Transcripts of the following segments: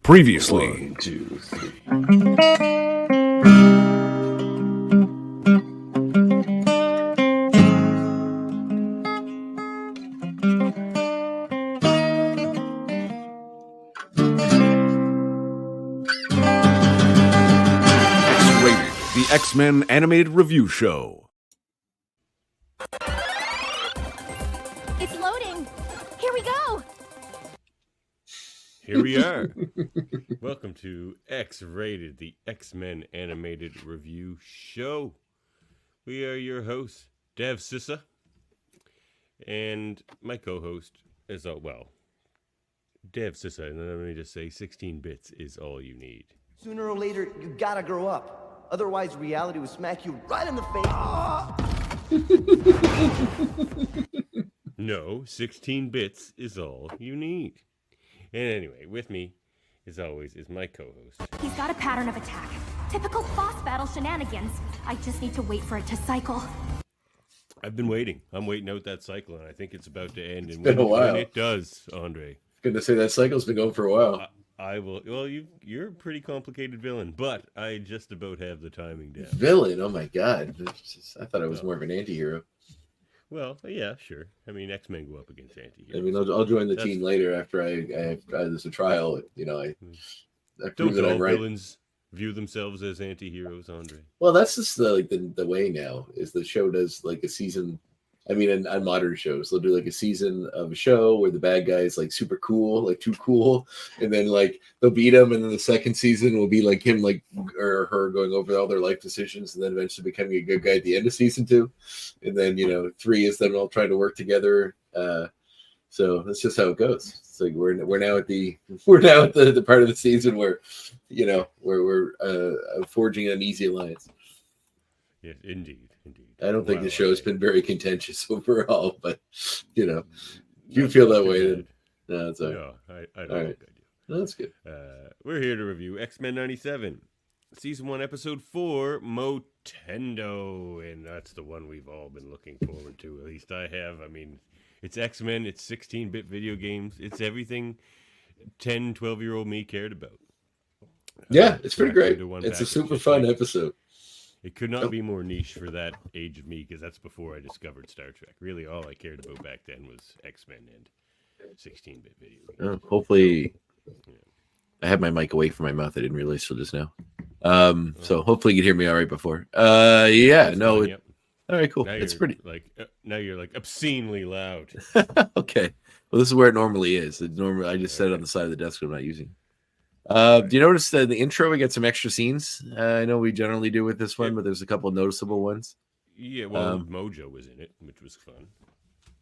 Previously. 1, 2, 3. X-Rated, the X-Men animated review show. It's loading. Here we go. Here we are. Welcome to X-Rated, the X-Men animated review show. We are your hosts, Dev Sissa, and my co-host is, Dev Sissa, and then let me just say 16 bits is all you need. Sooner or later, you gotta grow up. Otherwise, reality will smack you right in the face. No, 16 bits is all you need. And anyway, with me, as always, is my co-host. He's got a pattern of attack. Typical boss battle shenanigans. I just need to wait for it to cycle. I've been waiting. I'm waiting out that cycle, and I think it's about to end. It's been a while. When it does, Andre. Good to say that cycle's been going for a while. I will. Well, you're a pretty complicated villain, but I just about have the timing down. Villain? Oh my god! I thought I was more of an anti-hero. Well, yeah, sure. I mean, X-Men go up against anti-heroes. I mean, I'll join the team later after I there's a trial. You know, I prove Don't that all I'm right. villains view themselves as anti-heroes, Andre? Well, that's just the way now. Is the show does like a season. I mean, on modern shows, they'll do like a season of a show where the bad guy is like super cool, like too cool, and then like they'll beat him, and then the second season will be like him, like or her going over all their life decisions, and then eventually becoming a good guy at the end of season 2, and then 3 is them all trying to work together. So that's just how it goes. It's like we're now at the part of the season where we're forging an easy alliance. Yeah, indeed. I don't think the show's been very contentious overall, but if you feel that way, then no, it's all right. No, I don't All think right. I do. No, that's good. We're here to review X-Men 97, Season 1, Episode 4, Motendo, and that's the one we've all been looking forward to. At least I have. I mean, it's X-Men, it's 16-bit video games, it's everything 10, 12-year-old me cared about. Yeah, it's pretty great. Into one It's a package. super fun episode. It could not be more niche for that age of me, because that's before I discovered Star Trek. Really, all I cared about back then was X-Men and 16-bit video games. Hopefully, I had my mic away from my mouth. I didn't realize till just now. So hopefully you can hear me all right before. Yeah, no. Yep. All right, cool. Now It's you're pretty. Now you're like obscenely loud. Okay. Well, this is where it normally is. I just set it on the side of the desk I'm not using. Do you notice that in the intro we get some extra scenes? I know we generally do with this one, but there's a couple of noticeable ones. Yeah, well, Mojo was in it, which was fun.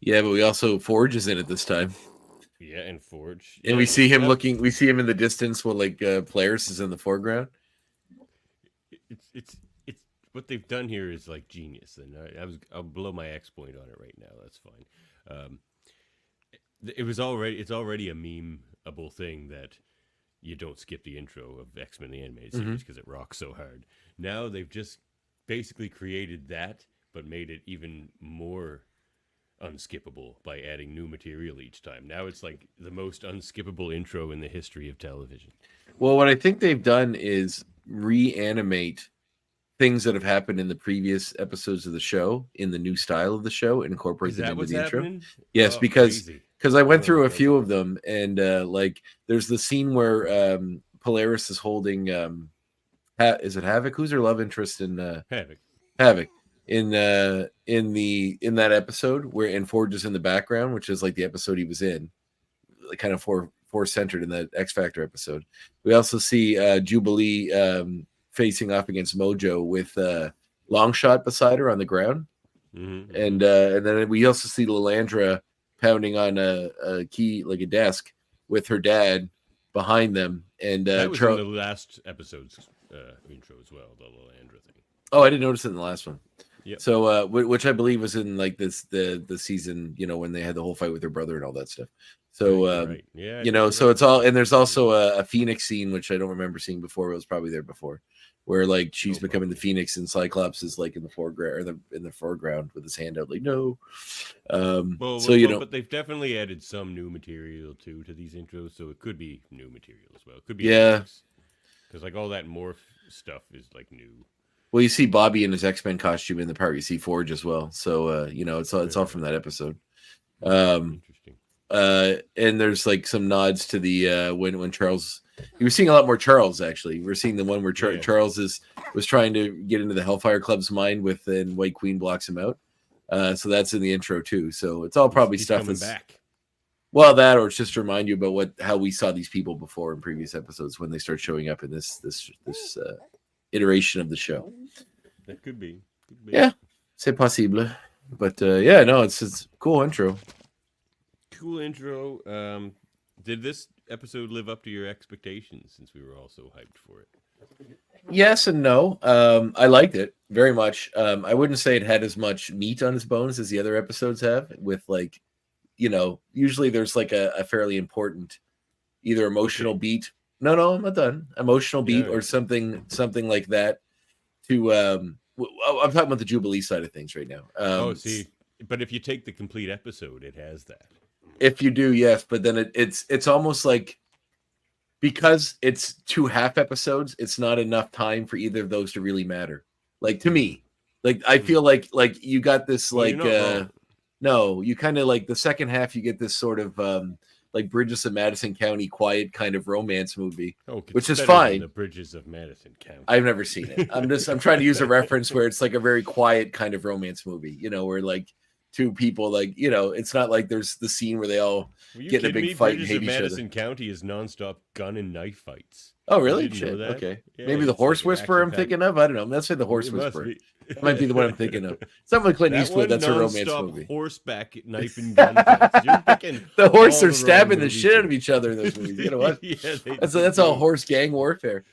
Yeah, but we also Forge is in it this time. Yeah, and Forge. And we see him looking. We see him in the distance while Polaris is in the foreground. It's what they've done here is like genius, and I'll blow my X point on it right now. That's fine. It's already a memeable thing that you don't skip the intro of X-Men the animated series because it rocks so hard. Now they've just basically created that, but made it even more unskippable by adding new material each time. Now it's like the most unskippable intro in the history of television. Well, what I think they've done is reanimate things that have happened in the previous episodes of the show in the new style of the show and incorporate them into the intro. Yes, because I went through a few of them, and there's the scene where Polaris is holding is it Havoc? Who's her love interest in Havoc in that episode where Forge is in the background, which is like the episode he was in, like kind of force centered in that X Factor episode. We also see Jubilee facing off against Mojo with Longshot beside her on the ground, and then we also see Lilandra pounding on a key, like a desk, with her dad behind them. And that was in the last episode's intro as well, the Lilandra thing. Oh, I didn't notice it in the last one. Yeah. So, which I believe was in like the season, when they had the whole fight with her brother and all that stuff. So, right. Yeah, so it's all, and there's also a Phoenix scene, which I don't remember seeing before. It was probably there before, where like she's becoming the Phoenix and Cyclops is like in the foreground or in the foreground with his hand out, like no. But they've definitely added some new material too to these intros, so it could be new material as well. It could be because like all that morph stuff is like new. Well, you see Bobby in his X-Men costume in the part. You see Forge as well, so it's all from that episode. Interesting. And there's like some nods to the when Charles. You were seeing a lot more Charles actually. We're seeing the one where Charles was trying to get into the Hellfire Club's mind and White Queen blocks him out. So that's in the intro too. So it's all probably stuff that's back. Well, that or it's just to remind you about how we saw these people before in previous episodes when they start showing up in this iteration of the show. That could be. Yeah, c'est possible. But it's a cool intro. Cool intro. Did this episode live up to your expectations since we were all so hyped for it? Yes and no. I liked it very much. I wouldn't say it had as much meat on its bones as the other episodes have, with like, usually there's like a fairly important either emotional beat. No, I'm not done. Emotional beat or something like that to I'm talking about the Jubilee side of things right now. But if you take the complete episode, it has that. If you do, yes, but then it's almost like, because it's 2 half episodes, it's not enough time for either of those to really matter. Like to me, like I feel like you got this no, you kind of like the second half, you get this sort of like Bridges of Madison County quiet kind of romance movie, which is fine. The Bridges of Madison County. I've never seen it. I'm trying to use a reference where it's like a very quiet kind of romance movie, where like two people, like, it's not like there's the scene where they all get in a big fight and hate each other. Madison County is nonstop gun and knife fights. Oh, really? Shit. Okay. Yeah, maybe the Horse Whisperer I'm thinking of. I don't know. Let's say the Horse Whisperer. That might be the one I'm thinking of. Something like Clint Eastwood. That's a romance movie. Horseback knife and gun fights. You're picking the horse are stabbing the shit out of each other in those movies. You know what? That's all horse gang warfare.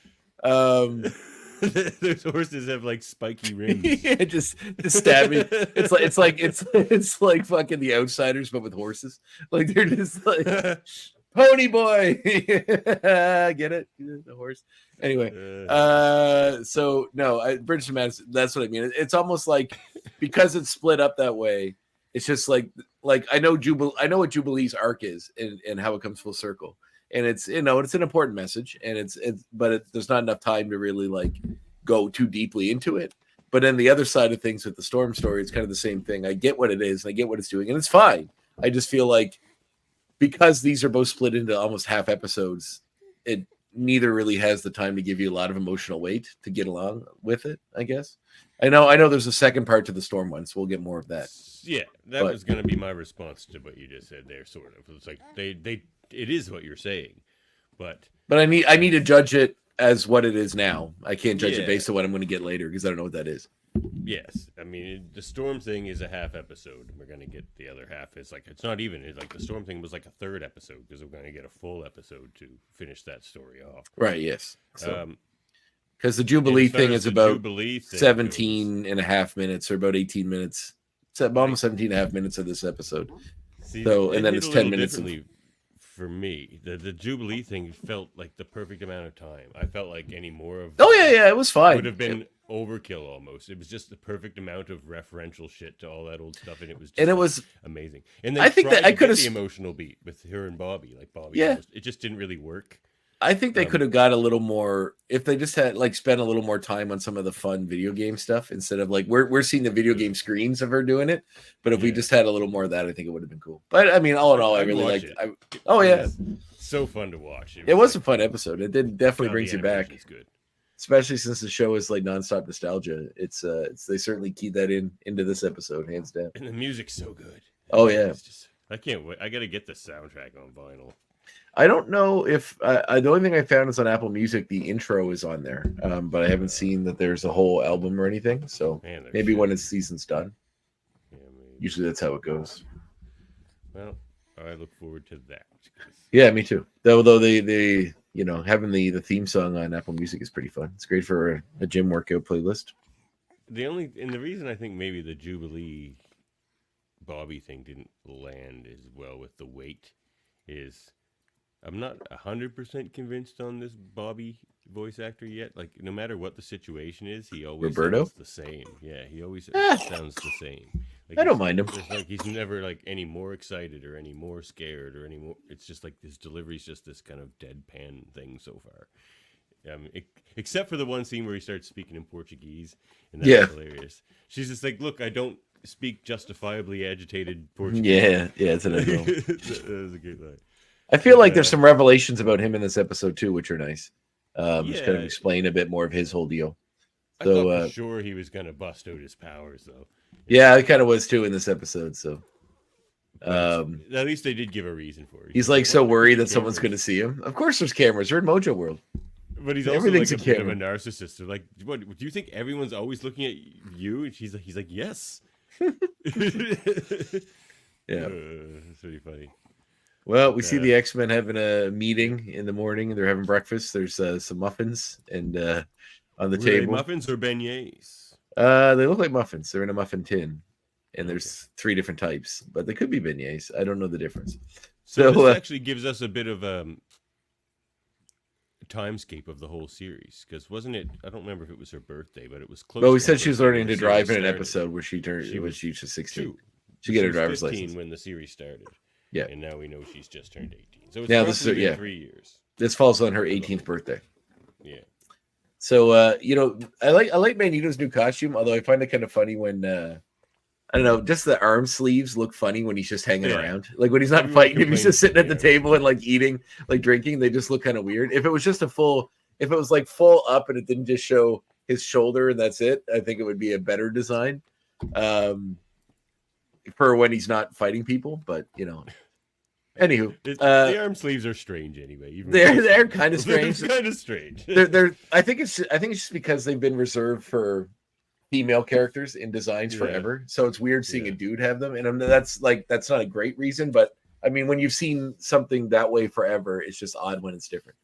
Those horses have like spiky rims. Yeah, just stabbing. It's like fucking The Outsiders, but with horses. Like they're just like Pony Boy. Get it? The horse. Anyway, so no, Bridge to Madison. That's what I mean. It's almost like because it's split up that way. It's just like I know what Jubilee's arc is and how it comes full circle. And it's it's an important message, and there's not enough time to really like go too deeply into it. But then the other side of things with the Storm story, it's kind of the same thing. I get what it is, and I get what it's doing, and it's fine. I just feel like because these are both split into almost half episodes, it neither really has the time to give you a lot of emotional weight to get along with it, I guess. I know there's a second part to the Storm one, so we'll get more of that. Yeah, that was going to be my response to what you just said there, sort of. It's like it is what you're saying, but I need to judge it as what it is now. I can't judge it based on what I'm going to get later because I don't know what that is. Yes, I mean the Storm thing is a half episode, and we're going to get the other half. It's not even. It's like the Storm thing was like a third episode because we're going to get a full episode to finish that story off. Right. Yes. Because the Jubilee thing is about 17 and a half minutes or about 18 minutes. It's almost 17 and a half minutes of this episode. See, and then it's 10 minutes. For me, the Jubilee thing felt like the perfect amount of time. I felt like any more of it was fine. Would have been overkill almost. It was just the perfect amount of referential shit to all that old stuff, and it was amazing. And I think that I could have the emotional beat with her and Bobby, like Bobby. Yeah, it just didn't really work. I think they could have got a little more if they just had spent a little more time on some of the fun video game stuff instead of we're seeing the video game screens of her doing it. But if we just had a little more of that, I think it would have been cool. But I mean, all in all, I really liked it. So fun to watch. It was a fun episode. It definitely brings you back. It's good. Especially since the show is like nonstop nostalgia. It's they certainly keyed that into this episode, hands down. And the music's so good. Oh yeah. I can't wait. I got to get the soundtrack on vinyl. I don't know if the only thing I found is on Apple Music. The intro is on there, but I haven't seen that there's a whole album or anything. So maybe when its season's done. Yeah, usually that's how it goes. Well, I look forward to that. Yeah, me too. Although they having the theme song on Apple Music is pretty fun. It's great for a gym workout playlist. The reason I think maybe the Jubilee Bobby thing didn't land as well with the weight is I'm not 100% convinced on this Bobby voice actor yet. Like, no matter what the situation is, he always Roberto? sounds the same. Yeah, he always sounds the same. Like, I don't mind him. It's like he's never like any more excited or any more scared or any more. It's just like his delivery's just this kind of deadpan thing so far. Except for the one scene where he starts speaking in Portuguese, and that's hilarious. She's just like, "Look, I don't speak justifiably agitated Portuguese." Yeah, it's an that was a good line. I feel like there's some revelations about him in this episode too, which are nice. Just kind of explain a bit more of his whole deal. I thought for sure he was gonna bust out his powers, though. Yeah, it kind of was too in this episode. So, at least they did give a reason for it. He's like so worried that someone's going to see him. Of course, there's cameras. We're in Mojo World. But he's also like a bit of a narcissist. They're like, what? Do you think everyone's always looking at you? And he's like, yes. Yeah, it's pretty funny. Well, we see the X-Men having a meeting in the morning. They're having breakfast. There's some muffins and on the table. They muffins or beignets? They look like muffins. They're in a muffin tin, and there's 3 different types, but they could be beignets. I don't know the difference. So this actually gives us a bit of timescape of the whole series, because wasn't it? I don't remember if it was her birthday, but it was close. Well, we said she was learning to drive in an episode where she was 16. She got her driver's license when the series started. Yeah, and now we know she's just turned 18. So it's now this is 3 years. This falls on her 18th birthday. Yeah. So I like Magneto's new costume, although I find it kind of funny when I don't know, just the arm sleeves look funny when he's just hanging around. Like when he's not fighting, if he's just sitting at the table and like eating, like drinking, they just look kind of weird. If it was just if it was like full up and it didn't just show his shoulder and that's it, I think it would be a better design for when he's not fighting people. But anywho, the arm sleeves are strange anyway. They're kind of strange. They're kind of strange. They're I think it's just because they've been reserved for female characters in designs forever, so it's weird seeing a dude have them, and that's not a great reason, but I mean when you've seen something that way forever, it's just odd when it's different.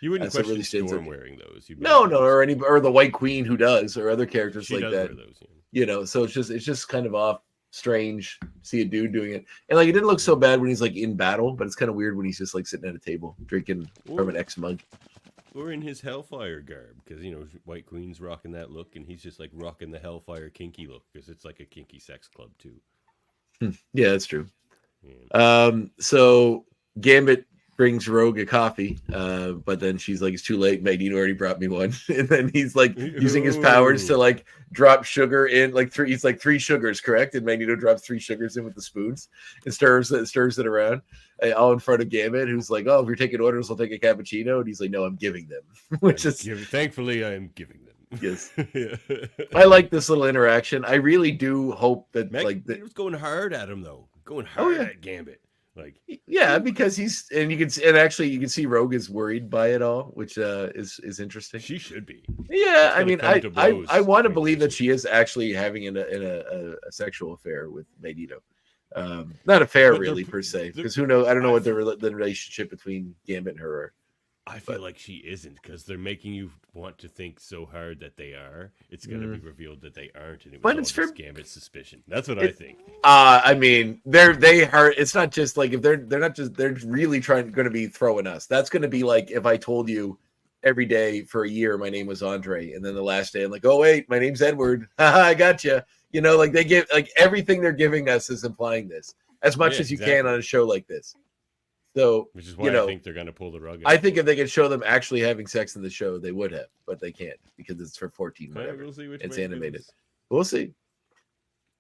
You wouldn't question Storm wearing those. No, or the White Queen who does, or other characters like that. Those, so it's just kind of off, strange. See a dude doing it, and like it didn't look so bad when he's like in battle, but it's kind of weird when he's just like sitting at a table drinking from an X mug. Or in his Hellfire garb, because White Queen's rocking that look, and he's just like rocking the Hellfire kinky look, because it's like a kinky sex club too. Yeah, that's true. Yeah. So Gambit brings Rogue a coffee, but then she's like, "It's too late. Magneto already brought me one." And then he's like using his powers to like drop sugar in, like 3. He's like 3 sugars, correct? And Magneto drops 3 sugars in with the spoons and stirs it around, all in front of Gambit, who's like, "Oh, if you're taking orders, I'll take a cappuccino." And he's like, "No, I'm giving them," thankfully I am giving them. Yes. I like this little interaction. I really do hope that it was going hard at him though, at Gambit. Like because you can see Rogue is worried by it all, which is interesting. She should be. Yeah, I mean, I want to believe that she is actually having a sexual affair with Magneto. Not affair really per se, because who knows? I don't know what the relationship between Gambit and her are. I feel like she isn't, because they're making you want to think so hard that they are. It's going to be revealed that they aren't, and it was just Gambit's suspicion. That's what I think. I mean, it's not just like if they're really going to be throwing us. That's going to be like if I told you every day for a year my name was Andre, and then the last day I'm like, oh wait, my name's Edward. I got you. Like they give like everything they're giving us is implying this as much as you can on a show like this. So, which is why I think they're going to pull the rug out. I think if they could show them actually having sex in the show, they would have, but they can't because it's for 14. Whatever. We'll see it's animated. We'll see.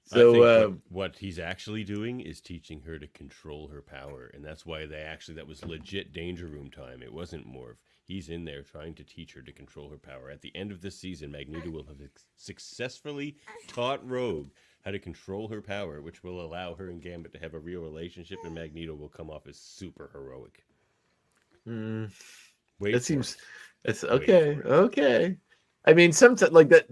So, what he's actually doing is teaching her to control her power, and that's why that was legit Danger Room time. It wasn't Morph. He's in there trying to teach her to control her power. At the end of this season, Magneto will have successfully taught Rogue how to control her power, which will allow her and Gambit to have a real relationship, and Magneto will come off as super heroic. That seems. It's okay. Okay. I mean, sometimes like that.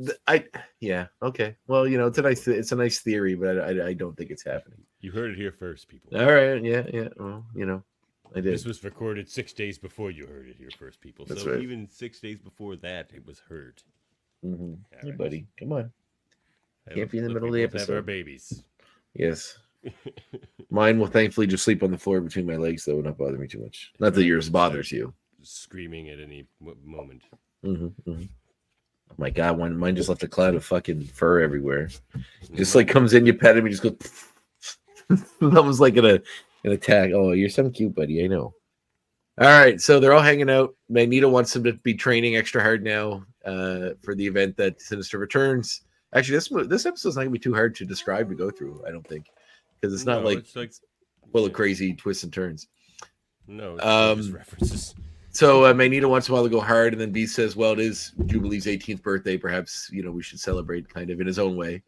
Okay. Well, it's a nice theory, but I don't think it's happening. You heard it here first, people. All right. Yeah. Well, I did. This was recorded 6 days before you heard it here first, people. That's so right. Even 6 days before that, it was heard. Mm-hmm. Hey, buddy, come on. Can't be in the middle of the episode. Have our babies. Yes. Mine will thankfully just sleep on the floor between my legs, though, and not bother me too much. Not that yours bothers you. Screaming at any moment. Oh my God, mine just left a cloud of fucking fur everywhere. Just like comes in, you pet him, he just goes. Almost like an attack. Oh, you're so cute, buddy. I know. All right, so they're all hanging out. Magneto wants them to be training extra hard now for the event that Sinister returns. Actually, this episode's not gonna be too hard to describe to go through. I don't think, because it's not like full of crazy twists and turns. No, it's just references. So Magneto wants them all to go hard, and then Beast says, "Well, it is Jubilee's 18th birthday. Perhaps we should celebrate kind of in his own way."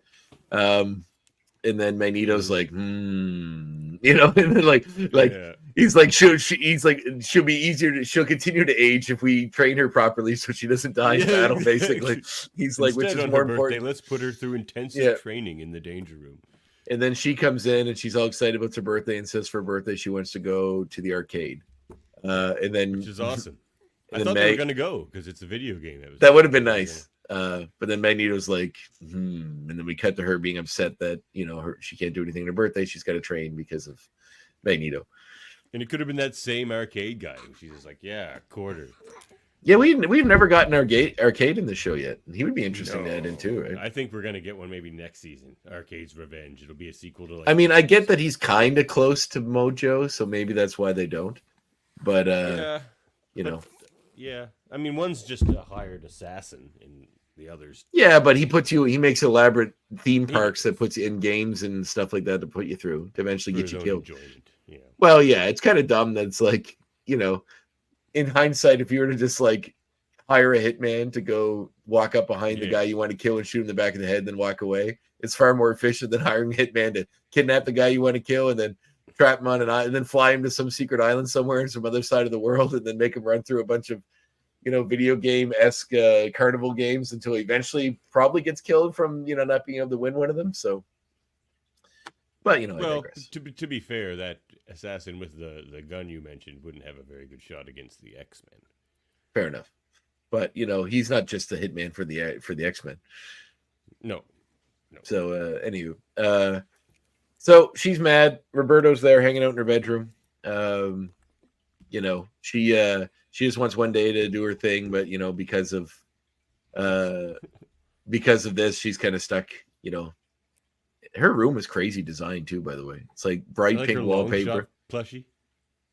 And then Magneto's like, and then like yeah. He's like, she'll be easier. She'll continue to age if we train her properly, so she doesn't die in battle. Basically, he's like, which is more important. Let's put her through intensive training in the danger room. And then she comes in and she's all excited about her birthday and says for her birthday she wants to go to the arcade. And then, which is awesome. I thought they were going to go because it's a video game. That would have been nice. But then Magneto's like, and then we cut to her being upset that she can't do anything on her birthday. She's got to train because of Magneto. And it could have been that same arcade guy. She's just like, yeah, quarter. Yeah, we've never gotten arcade in the show yet. He would be interesting to add in too, right? I think we're gonna get one maybe next season. Arcade's Revenge. It'll be a sequel to. I mean, I get that he's kind of close to Mojo, so maybe that's why they don't. But yeah. I mean, one's just a hired assassin, and the others. Yeah, but he makes elaborate theme parks that puts you in games and stuff like that to put you through to eventually get you killed. Yeah. Well, yeah, it's kind of dumb that it's like in hindsight, if you were to just like hire a hitman to go walk up behind the guy you want to kill and shoot him in the back of the head, then walk away, it's far more efficient than hiring a hitman to kidnap the guy you want to kill and then trap him on an island and then fly him to some secret island somewhere in some other side of the world and then make him run through a bunch of video game-esque carnival games until he eventually probably gets killed from not being able to win one of them. So, but I digress. To be fair, that assassin with the gun you mentioned wouldn't have a very good shot against the X-Men. Fair enough, but he's not just a hitman for the X-Men. No. So anywho, so she's mad. Roberto's there hanging out in her bedroom. She just wants one day to do her thing, but because of this, she's kind of stuck. Her room is crazy designed too, by the way. It's like bright pink wallpaper. Plushie.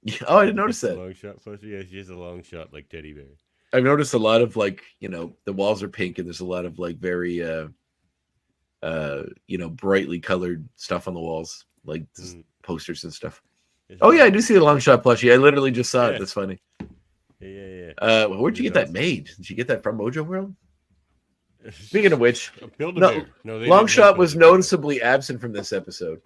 Yeah. Oh, I didn't notice that. Long shot plushie. Yeah, she has a long shot like teddy bear. I've noticed a lot of the walls are pink and there's a lot of very brightly colored stuff on the walls, like posters and stuff. Oh yeah, I do see the long shot plushie. I literally just saw it. That's funny. Yeah. Where'd you get that made? Did you get that from Mojo World? Speaking of which, Longshot was noticeably absent from this episode.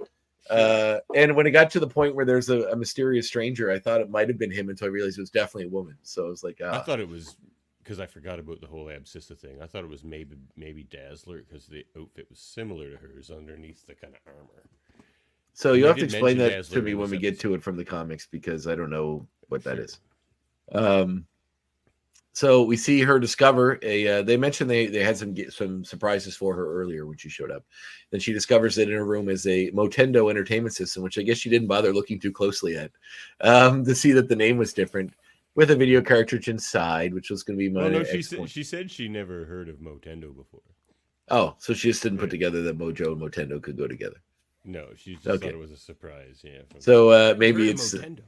And when it got to the point where there's a mysterious stranger, I thought it might have been him until I realized it was definitely a woman. So I was like, I thought it was because I forgot about the whole Abscissa thing. I thought it was maybe Dazzler because the outfit was similar to hers underneath the kind of armor. So you have to explain that to me when we get to it from the comics because I don't know what that is. So we see her discover they mentioned they had some surprises for her earlier when she showed up. Then she discovers that in her room is a Motendo entertainment system, which I guess she didn't bother looking too closely at to see that the name was different, with a video cartridge inside, which was going to be my. She said she never heard of Motendo before. Oh, so she just didn't put together that Mojo and Motendo could go together. No, she just thought it was a surprise. Yeah. So maybe it's. Motendo.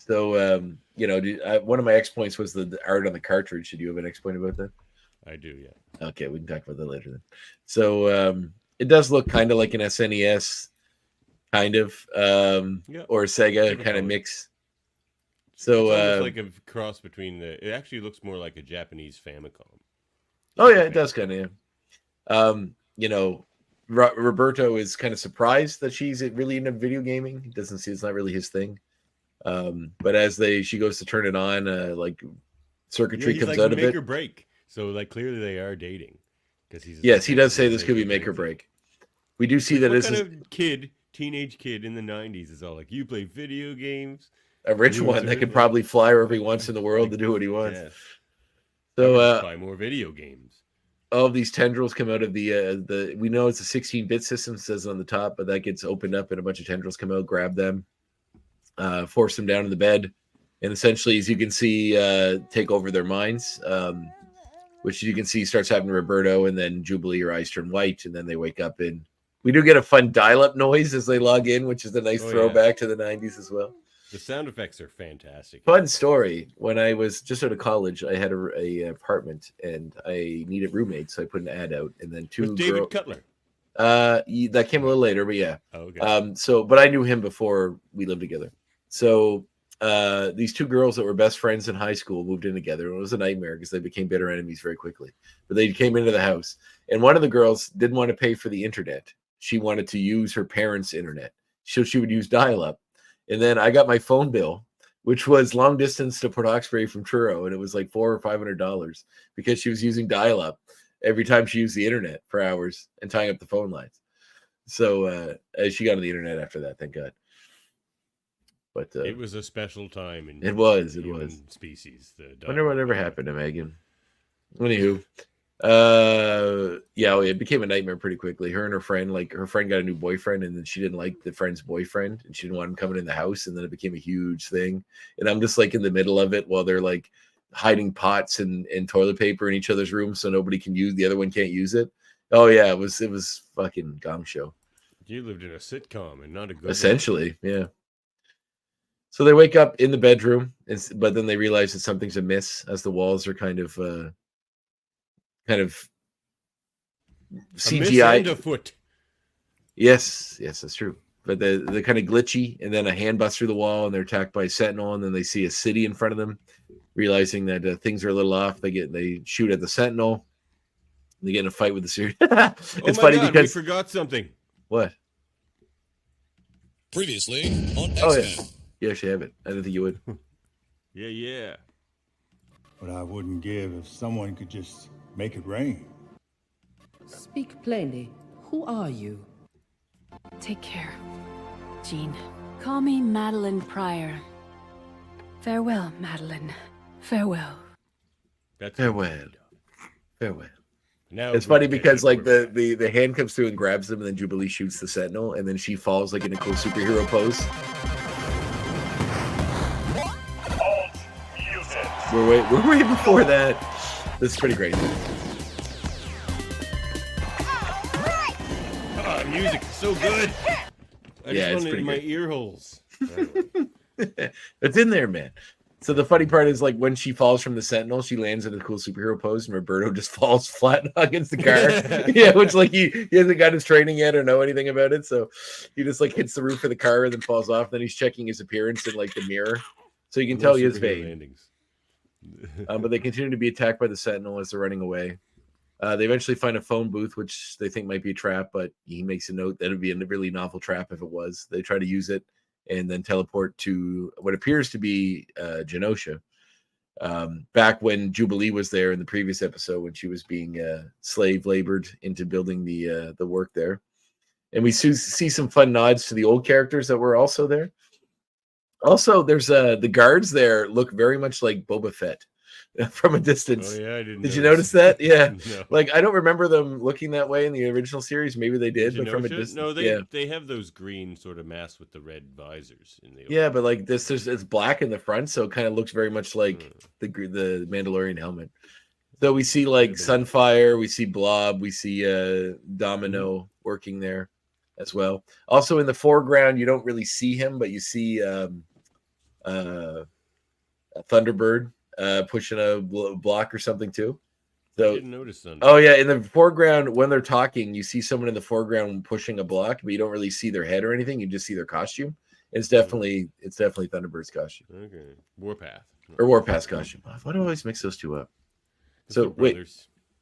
So, one of my X points was the art on the cartridge. Did you have an X point about that? I do, yeah. Okay, we can talk about that later then. So, it does look kind of like an SNES, kind of, or Sega kind of mix. So, it's like a cross between it actually looks more like a Japanese Famicom. Oh, yeah, it does kind of, Roberto is kind of surprised that she's really into video gaming. He doesn't see it's not really his thing. But as she goes to turn it on, circuitry comes out of it. Make or break. So clearly they are dating because he does say this could be make or break. We do see that this is teenage kid in the 90s is all like, you play video games. A rich one that could probably fly wherever he wants in the world to do what he wants. Yes. So buy more video games. all of these tendrils come out of the. We know it's a 16-bit system, says on the top, but that gets opened up and a bunch of tendrils come out, grab them, force them down in the bed, and essentially, as you can see, take over their minds. Which you can see starts happening to Roberto, and then Jubilee, your eyes turn white, and then they wake up. And we do get a fun dial-up noise as they log in, which is a nice throwback to the 90s as well. The sound effects are fantastic. Fun story. When I was just out of college, I had a apartment, and I needed roommates, so I put an ad out, and then With David Cutler. That came a little later, but yeah. Oh, okay. But I knew him before we lived together. So these two girls that were best friends in high school moved in together, and it was a nightmare because they became bitter enemies very quickly. But they came into the house, and one of the girls didn't want to pay for the internet. She wanted to use her parents' internet, so she would use dial-up. And then I got my phone bill, which was long distance to Port Hawkesbury from Truro, and it was like $400 or $500 because she was using dial-up every time she used the internet for hours and tying up the phone lines. So she got on the internet after that, thank God. But it was a special time in human species. Wonder whatever happened to Megan. Anywho, it became a nightmare pretty quickly. Her and her friend, her friend got a new boyfriend, and then she didn't like the friend's boyfriend, and she didn't want him coming in the house, and then it became a huge thing. And I'm just like in the middle of it while they're like hiding pots and toilet paper in each other's rooms so nobody can use the other one can't use it. Oh yeah, it was fucking Gong Show. You lived in a sitcom and not a good essentially one. Yeah. So they wake up in the bedroom, but then they realize that something's amiss as the walls are kind of CGI. A foot. Yes, that's true. But they're kind of glitchy, and then a hand busts through the wall, and they're attacked by a sentinel, and then they see a city in front of them, realizing that things are a little off. They shoot at the sentinel. They get in a fight with the series. It's funny because we forgot something. What? Previously on X-Men. Oh yeah. You actually have it. I didn't think you would. Yeah. But I wouldn't give if someone could just make it rain. Speak plainly. Who are you? Take care, Jean. Call me Madeline Pryor. Farewell, Madeline. Farewell. Farewell. Now it's funny because the hand comes through and grabs them, and then Jubilee shoots the sentinel, and then she falls like in a cool superhero pose. We're way before that. This is pretty great. Music is so good. I just want it in my ear holes. It's in there, man. So the funny part is when she falls from the sentinel, she lands in a cool superhero pose, and Roberto just falls flat against the car. Yeah, which he hasn't got his training yet or know anything about it, so he just hits the roof of the car and then falls off. Then he's checking his appearance in the mirror, so you can tell he is vain. But they continue to be attacked by the sentinel as they're running away. They eventually find a phone booth, which they think might be a trap, but he makes a note that it would be a really novel trap if it was. They try to use it and then teleport to what appears to be Genosha. Back when Jubilee was there in the previous episode, when she was being slave labored into building the work there. And we see some fun nods to the old characters that were also there. Also, there's the guards there look very much like Boba Fett from a distance. Oh, yeah, I didn't. Did you notice that? Yeah. No. I don't remember them looking that way in the original series. Maybe they did, but from a distance. No, they have those green sort of masks with the red visors in the. Yeah, but it's black in the front, so it kind of looks very much like the Mandalorian helmet. So we see Sunfire, we see Blob, we see Domino working there as well. Also in the foreground, you don't really see him, but you see Thunderbird pushing a block or something too. So, I didn't notice Thunderbird. Oh yeah, in the foreground when they're talking, you see someone in the foreground pushing a block, but you don't really see their head or anything. You just see their costume. It's definitely Thunderbird's costume. Okay, Warpath or Warpath's costume. Why do I always mix those two up? So wait,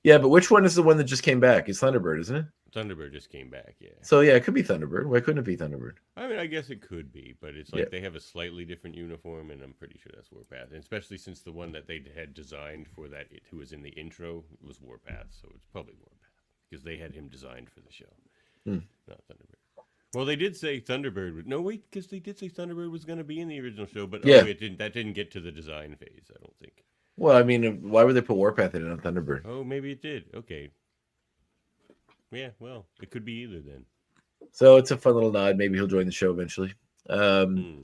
yeah, but which one is the one that just came back? It's Thunderbird, isn't it? Thunderbird just came back, yeah. So yeah, it could be Thunderbird. Why couldn't it be Thunderbird? I mean, I guess it could be, but it's they have a slightly different uniform, and I'm pretty sure that's Warpath. And especially since the one that they had designed for that, who was in the intro, was Warpath, so it's probably Warpath because they had him designed for the show, not Thunderbird. Well, they did say Thunderbird. No, wait, because they did say Thunderbird was going to be in the original show, but that didn't get to the design phase. I don't think. Well, I mean, why would they put Warpath in it on Thunderbird? Oh, maybe it did. Okay. Yeah, well, it could be either then. So it's a fun little nod. Maybe he'll join the show eventually.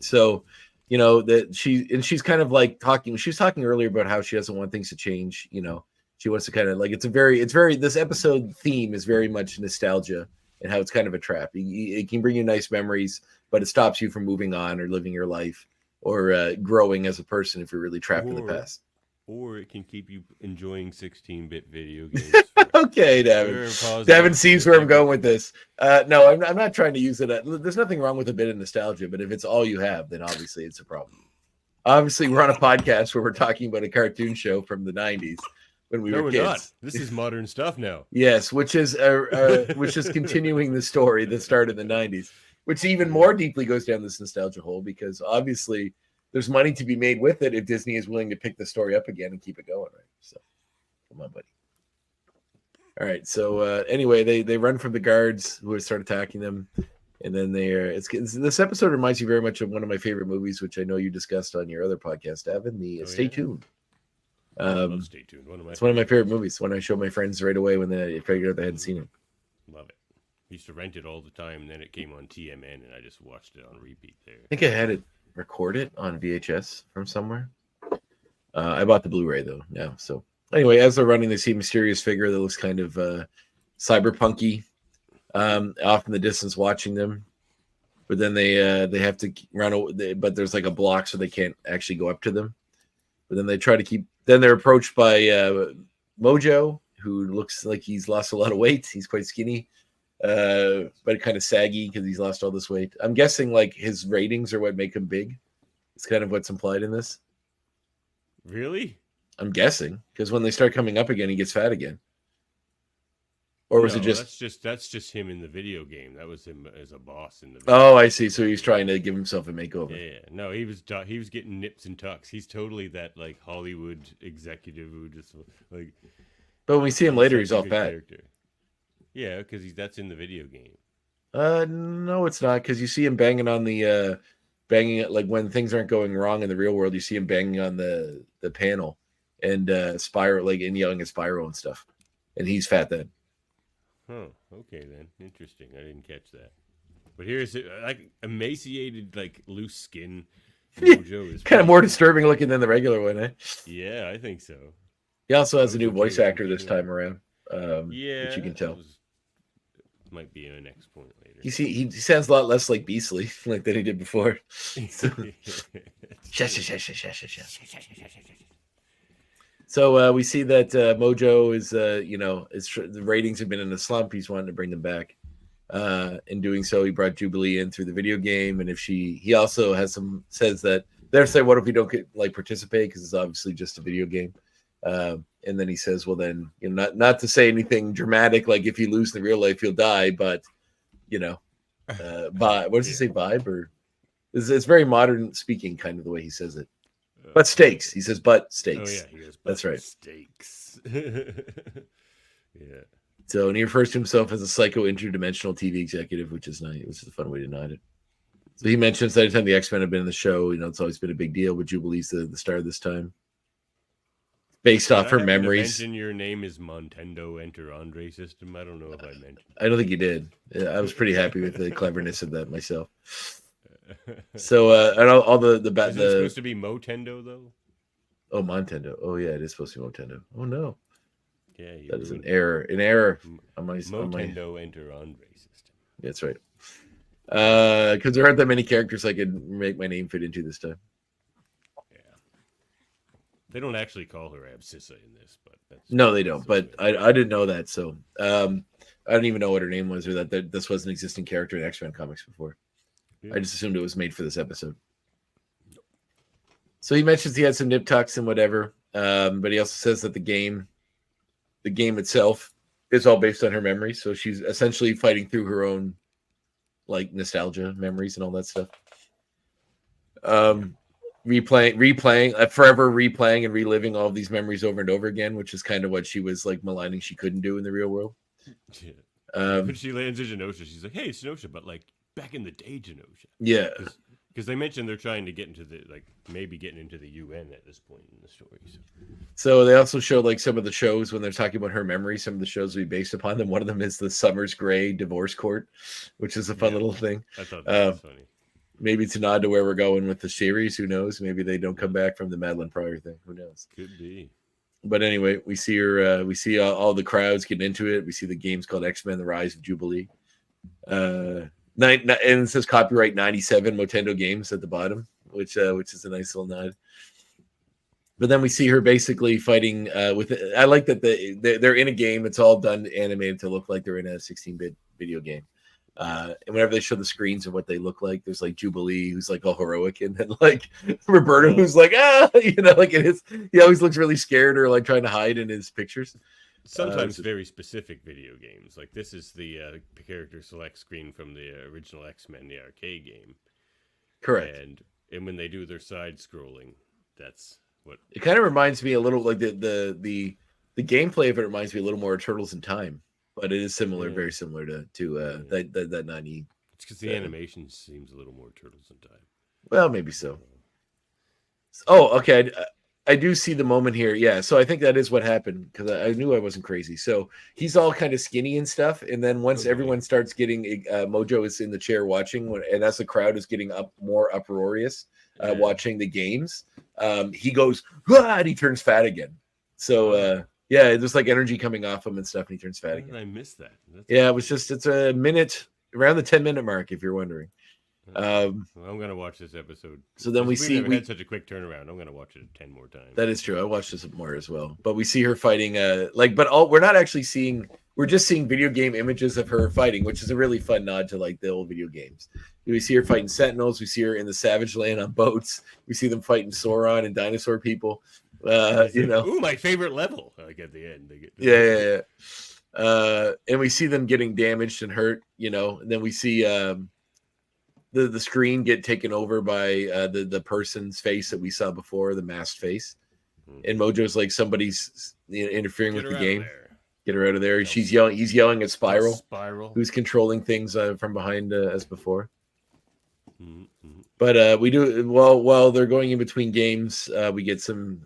So, you know, that she's kind of like talking. She was talking earlier about how she doesn't want things to change. You know, she wants to kind of like it's very this episode theme is very much nostalgia and how it's kind of a trap. It can bring you nice memories, but it stops you from moving on or living your life or growing as a person if you're really trapped in the past. Or it can keep you enjoying 16-bit video games. Okay, Devin sees where I'm going with this. No, I'm not trying to use it. There's nothing wrong with a bit of nostalgia, but if it's all you have, then obviously it's a problem. Obviously, we're on a podcast where we're talking about a cartoon show from the 90s when we were kids. Not. This is modern stuff now. Yes, which is continuing the story that started in the 90s, which even more deeply goes down this nostalgia hole because obviously there's money to be made with it if Disney is willing to pick the story up again and keep it going, right? So, come on, buddy. All right. So anyway, they run from the guards who start attacking them, and then this episode reminds you very much of one of my favorite movies, which I know you discussed on your other podcast, Evan. Stay Tuned. Stay Tuned. It's one of my favorite movies. When I show my friends right away when they figured out they hadn't seen it. Love it. I used to rent it all the time, and then it came on TMN, and I just watched it on repeat there. I think I had it recorded on VHS from somewhere. I bought the Blu-ray though now. So anyway, as they're running, they see a mysterious figure that looks kind of cyberpunky off in the distance watching them. But then they have to run away, but there's like a block so they can't actually go up to them. But then they try to keep. Then they're approached by Mojo, who looks like he's lost a lot of weight. He's quite skinny, but kind of saggy because he's lost all this weight. I'm guessing like his ratings are what make him big. It's kind of what's implied in this. Really? I'm guessing because when they start coming up again, he gets fat again. Or was it just that's just him in the video game? That was him as a boss in the video I see. So he's trying to give himself a makeover. Yeah. No, he was getting nips and tucks. He's totally that like Hollywood executive who just like. But when we see him later, he's all fat. Character. Yeah, because that's in the video game. No, it's not because you see him banging on the like when things aren't going wrong in the real world. You see him banging on the panel and Spyro like and yelling at Spyro and stuff, and he's fat then. Oh, okay then. Interesting. I didn't catch that. But here's like emaciated, like loose skin. Mojo is kind of more disturbing looking than the regular one, eh? Yeah, I think so. He also has a new voice actor this time around. Yeah, which you can tell. Might be in the next point later. You see, he sounds a lot less like Beastly, like than he did before. So we see that Mojo is, the ratings have been in a slump. He's wanting to bring them back. In doing so, he brought Jubilee in through the video game, and he also says that they're saying, "What if we don't participate? Because it's obviously just a video game." And then he says, "Well, then, not to say anything dramatic, like if you lose in real life, you'll die, but what does he say? Vibe or it's very modern speaking, kind of the way he says it." But stakes. He says, but stakes. Oh, yeah, he goes, that's right. Stakes. Yeah. So, and he refers to himself as a psycho interdimensional TV executive, which is nice. Which is a fun way to nod it. So he mentions that anytime the X-Men have been in the show, it's always been a big deal, but Jubilee's the star this time. Based off her memories. Mention your name is Motendo Enter Andre system. I don't know if I mentioned. I don't think you did. I was pretty happy with the cleverness of that myself. So and all the Is it supposed to be Motendo though? Oh, Motendo. Oh yeah, it is supposed to be Motendo. Oh no. Yeah, that is an error. An error. Motendo Enter Andre system. That's right. Because there aren't that many characters I could make my name fit into this time. Yeah. They don't actually call her Abscissa in this, but no, they don't. But I didn't know that, so I don't even know what her name was, or that this was an existing character in X-Men comics before. I just assumed it was made for this episode. So he mentions he had some nip tucks and whatever, but he also says that the game itself is all based on her memories. So she's essentially fighting through her own like nostalgia memories and all that stuff. Forever replaying and reliving all of these memories over and over again, which is kind of what she was like maligning she couldn't do in the real world. Yeah. When she lands in Genosha, she's like, "Hey, it's Genosha," but like back in the day, Genosha. Yeah. Because they mentioned they're trying to get into the maybe getting into the UN at this point in the story. So they also showed like some of the shows when they're talking about her memory. Some of the shows will be based upon them. One of them is the Summers Gray divorce court, which is a fun little thing. I thought that was funny. Maybe it's a nod to where we're going with the series. Who knows? Maybe they don't come back from the Madeline Pryor thing. Who knows? Could be. But anyway, we see her. We see all the crowds getting into it. We see the game's called X-Men: The Rise of Jubilee. And it says copyright 97 Motendo Games at the bottom, which is a nice little nod. But then we see her basically fighting with. I like that they're in a game. It's all done animated to look like they're in a 16-bit video game. And whenever they show the screens of what they look like, there's like Jubilee, who's like all heroic, and then like Roberto, who's like like it is. He always looks really scared or like trying to hide in his pictures. Sometimes very specific video games, like this is the character select screen from the original X-Men, the arcade game. Correct. And when they do their side scrolling, that's what it kind of reminds me a little like the gameplay of it reminds me a little more of Turtles in Time, but it is similar, very similar to that 90. It's because the animation seems a little more Turtles in Time. Well, maybe so. Oh, okay. I do see the moment here. Yeah, so I think that is what happened because I knew I wasn't crazy. So he's all kind of skinny and stuff. And then once everyone starts getting, Mojo is in the chair watching, and as the crowd is getting more uproarious, watching the games, he goes, and he turns fat again. So, there's like energy coming off him and stuff, and he turns fat again. I missed that. It's a minute, around the 10-minute mark, if you're wondering. I'm gonna watch this episode. So then we had such a quick turnaround. I'm gonna watch it 10 more times. That is true. I watched this more as well. But we see her fighting. We're not actually seeing. We're just seeing video game images of her fighting, which is a really fun nod to like the old video games. We see her fighting Sentinels. We see her in the Savage Land on boats. We see them fighting Sauron and dinosaur people. Ooh, my favorite level. Like at the end, they get. Yeah. And we see them getting damaged and hurt. And then we see. The screen get taken over by the person's face that we saw before, the masked face, and Mojo's like somebody's interfering with the game. Get her out of there. He's yelling at Spiral, who's controlling things from behind as before. But we do while they're going in between games, we get some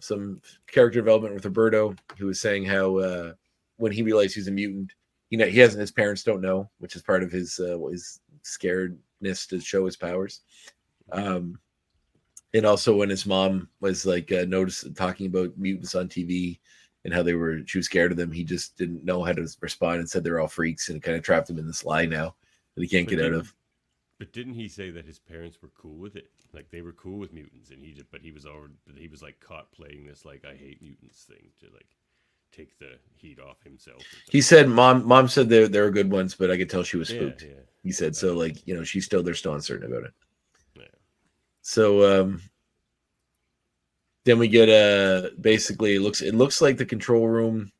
character development with Roberto, who is saying how when he realized he's a mutant, he hasn't. His parents don't know, which is part of his scaredness to show his powers. And also when his mom was like talking about mutants on TV and how she was scared of them, he just didn't know how to respond and said they're all freaks, and kind of trapped him in this lie now that he can't get out of. But didn't he say that his parents were cool with it? Like they were cool with mutants, and he was like caught playing this like I hate mutants thing to like take the heat off himself. He said mom said they're good ones, but I could tell she was spooked. Yeah. He said so, like, they're still uncertain about it. Yeah. So then we get basically it looks like the control room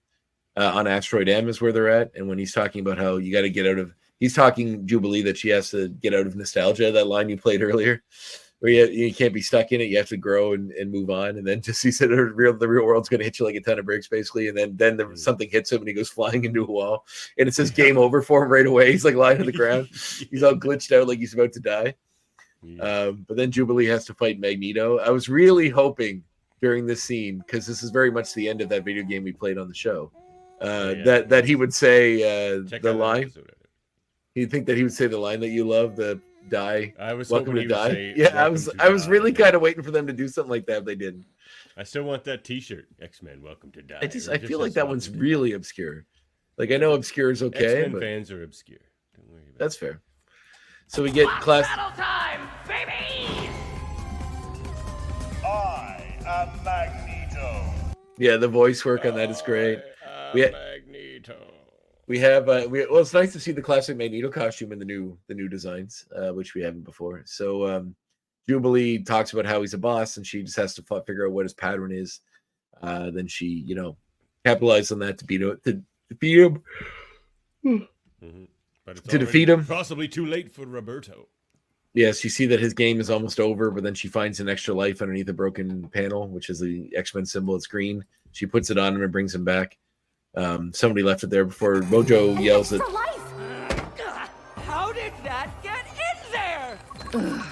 on Asteroid M is where they're at, and when he's talking about how you got to get out of, he's talking Jubilee that she has to get out of nostalgia, that line you played earlier, where you can't be stuck in it, you have to grow and move on. And then just he said the real world's going to hit you like a ton of bricks, basically. And then something hits him and he goes flying into a wall, and it says game over for him right away. He's like lying on the ground. He's all glitched out like he's about to die. But then Jubilee has to fight Magneto. I was really hoping during this scene, because this is very much the end of that video game we played on the show, that he would say the line. You think that he would say the line that you love, the die. I was welcome to die. Say, I was really kind of waiting for them to do something like that. But they didn't. I still want that T-shirt. X-Men, welcome to die. I feel like that one's really obscure. Like I know obscure is okay. X-Men fans are obscure. Don't worry about that's fair. So we get class. Battle time, baby! I am Magneto. Yeah, the voice work on that is great. Magneto. We have well, it's nice to see the classic Magneto costume in the new designs, which we haven't before. So Jubilee talks about how he's a boss, and she just has to figure out what his pattern is. Then she, capitalizes on that to defeat him. Mm-hmm. But it's to defeat him. Possibly too late for Roberto. Yes, you see that his game is almost over, but then she finds an extra life underneath a broken panel, which is the X-Men symbol. It's green. She puts it on him and brings him back. Somebody left it there before Mojo yells at. How did that get in there?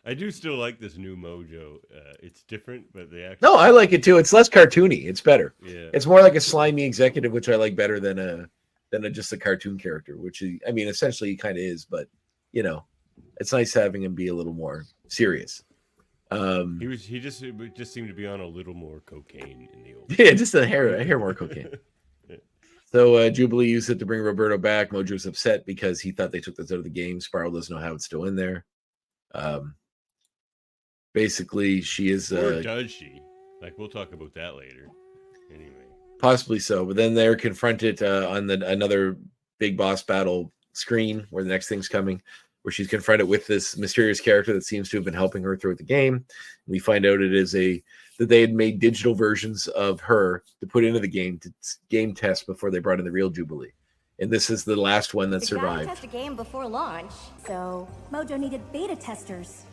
I do still like this new Mojo. It's different, but they actually. No, I like it too. It's less cartoony. It's better. Yeah. It's more like a slimy executive, which I like better than just a cartoon character. Which I mean, essentially, he kind of is. But it's nice having him be a little more serious. He just seemed to be on a little more cocaine in the old. Yeah, just a hair more cocaine. So Jubilee used it to bring Roberto back. Mojo's upset because he thought they took this out of the game. Spiral doesn't know how it's still in there. Basically, she is. Or does she? Like, we'll talk about that later. Anyway. Possibly so, but then they're confronted on another big boss battle screen where the next thing's coming, where she's confronted with this mysterious character that seems to have been helping her throughout the game. We find out it is that they had made digital versions of her to put into the game to game test before they brought in the real Jubilee. And this is the last one that survived. Test a game before launch, so Mojo needed beta testers.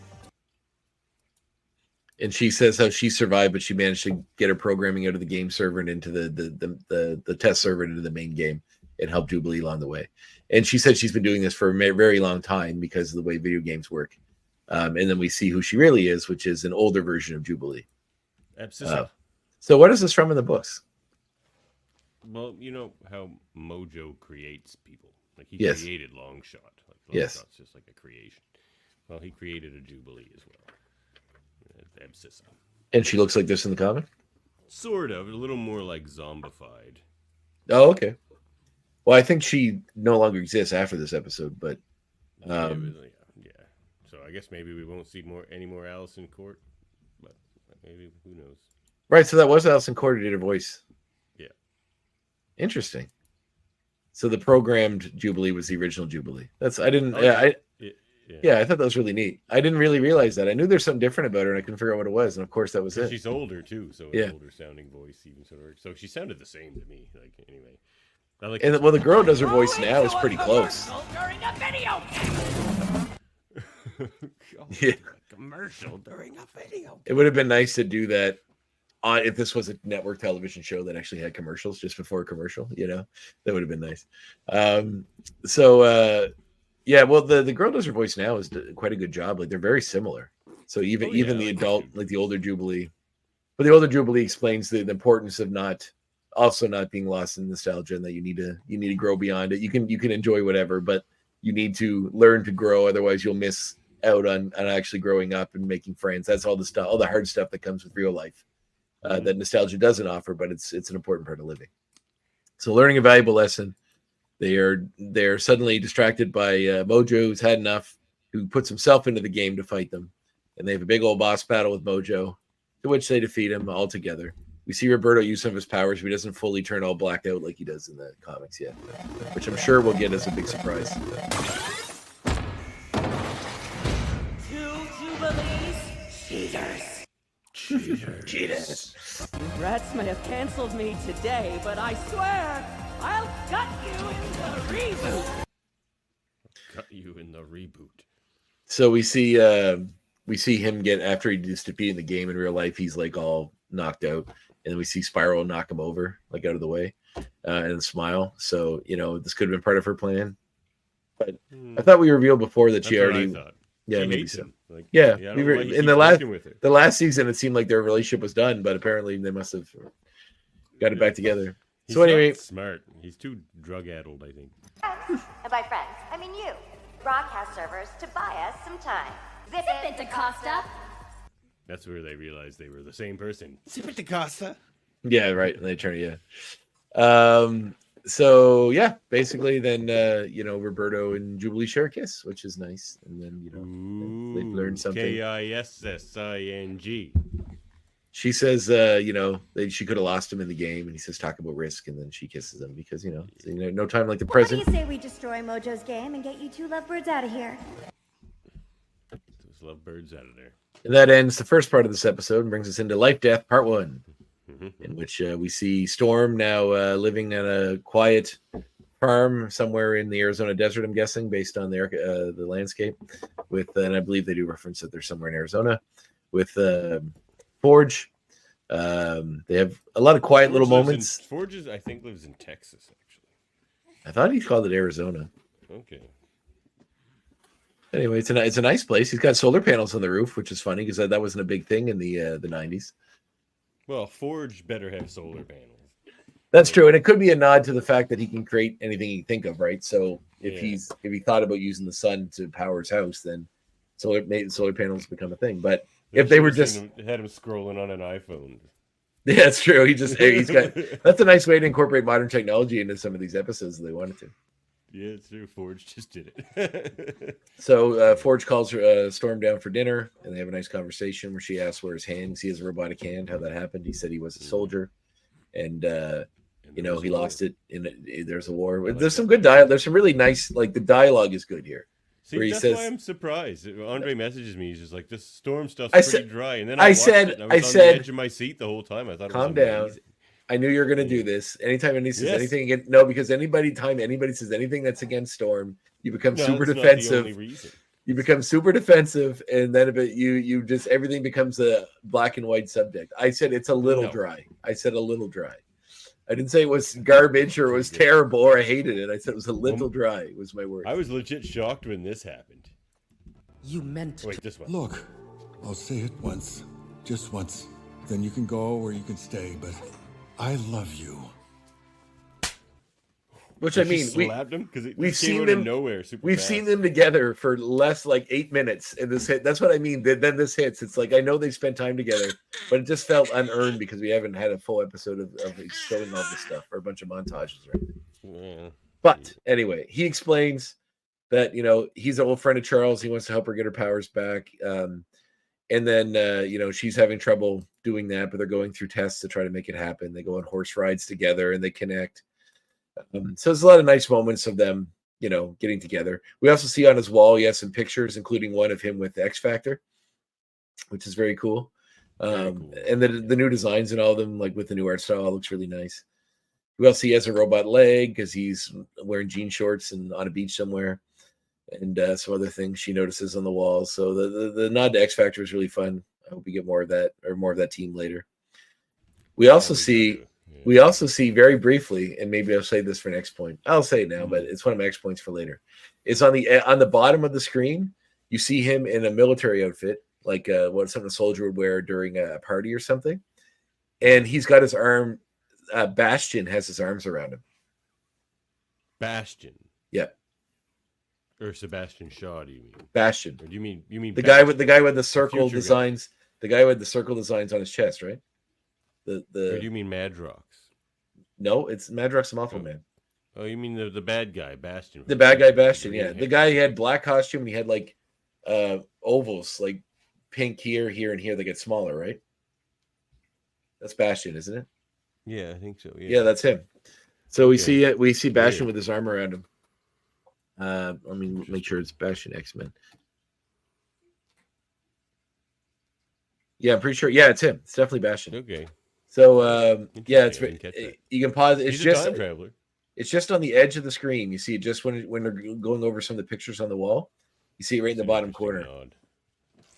And she says how she survived, but she managed to get her programming out of the game server and into the test server and into the main game and help Jubilee along the way. And she said she's been doing this for a very long time because of the way video games work. And then we see who she really is, which is an older version of Jubilee. So what is this from in the books? Well, you know how Mojo creates people. Like he created Longshot. Like Longshot's just like a creation. Well, he created a Jubilee as well. Abscissa. And she looks like this in the comic? Sort of. A little more like zombified. Oh, okay. Well, I think she no longer exists after this episode, but yeah. So I guess maybe we won't see any more Allison Court, but maybe who knows? Right. So that was Allison Court who did her voice. Yeah. Interesting. So the programmed Jubilee was the original Jubilee. I thought that was really neat. I didn't really realize that. I knew there's something different about her, and I couldn't figure out what it was. And of course, that was it. She's older too, so an older sounding voice even sort of. So she sounded the same to me. Like anyway. The girl does her voice now is pretty close. During a video Yeah. Commercial during a video. It would have been nice to do that if this was a network television show that actually had commercials just before a commercial. That would have been nice. Yeah, well, the girl does her voice now is quite a good job. Like they're very similar. So even the adult, like the older Jubilee, but the older Jubilee explains the importance of not being lost in nostalgia, and that you need to grow beyond it. You can enjoy whatever, but you need to learn to grow. Otherwise, you'll miss out on actually growing up and making friends. That's all the hard stuff that comes with real life that nostalgia doesn't offer, but it's an important part of living. So learning a valuable lesson. They're suddenly distracted by Mojo, who's had enough, who puts himself into the game to fight them. And they have a big old boss battle with Mojo, to which they defeat him all together. We see Roberto use some of his powers, but he doesn't fully turn all blacked out like he does in the comics yet, which I'm sure we'll get as a big surprise. 2 Jubilees. Cheaters. You rats may have canceled me today, but I swear I'll cut you in the reboot. So we see him get, after he just defeated the game in real life, he's like all knocked out, and then we see Spiral knock him over, like out of the way, and smile. So this could have been part of her plan. But I thought we revealed before that she already. Yeah, maybe so. We were in the last season. It seemed like their relationship was done, but apparently they must have got it back together. So anyway, smart. He's too drug-addled, I think. And by friends, I mean you. Broadcast servers to buy us some time. Zip it, DaCosta. That's where they realized they were the same person. Zip it, DaCosta. Yeah, right. And they turn So yeah, basically then Roberto and Jubilee share a kiss, which is nice. And then they've learned something. Kissing. She says, she could have lost him in the game, and he says, talk about risk, and then she kisses him because, no time like the present. What do you say we destroy Mojo's game and get you 2 lovebirds out of here? Those lovebirds out of there. And that ends the first part of this episode and brings us into Life Death Part 1, in which we see Storm now living on a quiet farm somewhere in the Arizona desert, I'm guessing, based on the landscape. And I believe they do reference that they're somewhere in Arizona with Forge. They have a lot of quiet little moments. Forge, I think, lives in Texas, actually. I thought he called it Arizona. Okay. Anyway, it's a nice place. He's got solar panels on the roof, which is funny because that wasn't a big thing in the 90s. Well, Forge better have solar panels. That's true, and it could be a nod to the fact that he can create anything he can think of, right? So if he thought about using the sun to power his house, then solar panels become a thing. But if they were just had him scrolling on an iPhone. Yeah, it's true. He's got that's a nice way to incorporate modern technology into some of these episodes if they wanted to. Yeah, it's true. Forge just did it. So Forge calls Storm down for dinner, and they have a nice conversation where she asks where his hand. He has a robotic hand. How that happened? He said he was a soldier, and he lost it. There's a war. There's some good dialogue. There's some really nice, like the dialogue is good here. See, that's why I'm surprised. Andre messages me. He's just like, "This Storm stuff's pretty dry." And then I said, on the edge of my seat the whole time. I thought, calm down. I knew you were going to do this. Anytime anybody says anything against, because anybody says anything that's against Storm, you become super defensive. You become super defensive, and then you just everything becomes a black and white subject. I said it's a little dry. I said a little dry. I didn't say it was garbage or it was terrible or I hated it. I said it was a little dry. Was my word. I was legit shocked when this happened. You meant this one. Look, I'll say it once, just once. Then you can go or you can stay, but I love you. Which I mean, we've seen them nowhere. We've seen them together for less like 8 minutes, and this hit. That's what I mean. Then this hits. It's like I know they spent time together, but it just felt unearned because we haven't had a full episode of showing all this stuff or a bunch of montages or anything. Yeah. But anyway, he explains that he's an old friend of Charles. He wants to help her get her powers back, and then she's having trouble doing that, but they're going through tests to try to make it happen. They go on horse rides together and they connect. So there's a lot of nice moments of them, getting together. We also see on his wall, he has some pictures, including one of him with the X Factor, which is very cool. And the new designs and all of them, like with the new art style, looks really nice. We also see he has a robot leg because he's wearing jean shorts and on a beach somewhere, and some other things she notices on the wall. So the nod to X Factor is really fun. I hope we get more of that or more of that team later. We also see very briefly, and maybe I'll say this for next point. I'll say it now, but it's one of my X points for later. It's on the bottom of the screen. You see him in a military outfit, like what something a soldier would wear during a party or something. And he's got his arm. Bastion has his arms around him. Bastion. Yeah. Or Sebastian Shaw? Do you mean Bastion? Or do you mean the guy with the circle designs? Guy. The guy with the circle designs on his chest, right? Or do you mean Madrox? No, it's Madrox the Muffin Man. Oh, you mean the bad guy, Bastion? The bad guy, Bastion. Yeah, the guy had black costume and he had like ovals, like pink here, and here. They get smaller, right? That's Bastion, isn't it? Yeah, I think so. Yeah, that's him. So we see it. We see Bastion with his arm around him. Let me make sure it's Bastion X-Men. Yeah, I'm pretty sure. Yeah, it's him. It's definitely Bastion. Okay. So it's you can pause. It's just a time traveler. It's just on the edge of the screen. You see it just when they're going over some of the pictures on the wall. You see it right in the bottom corner.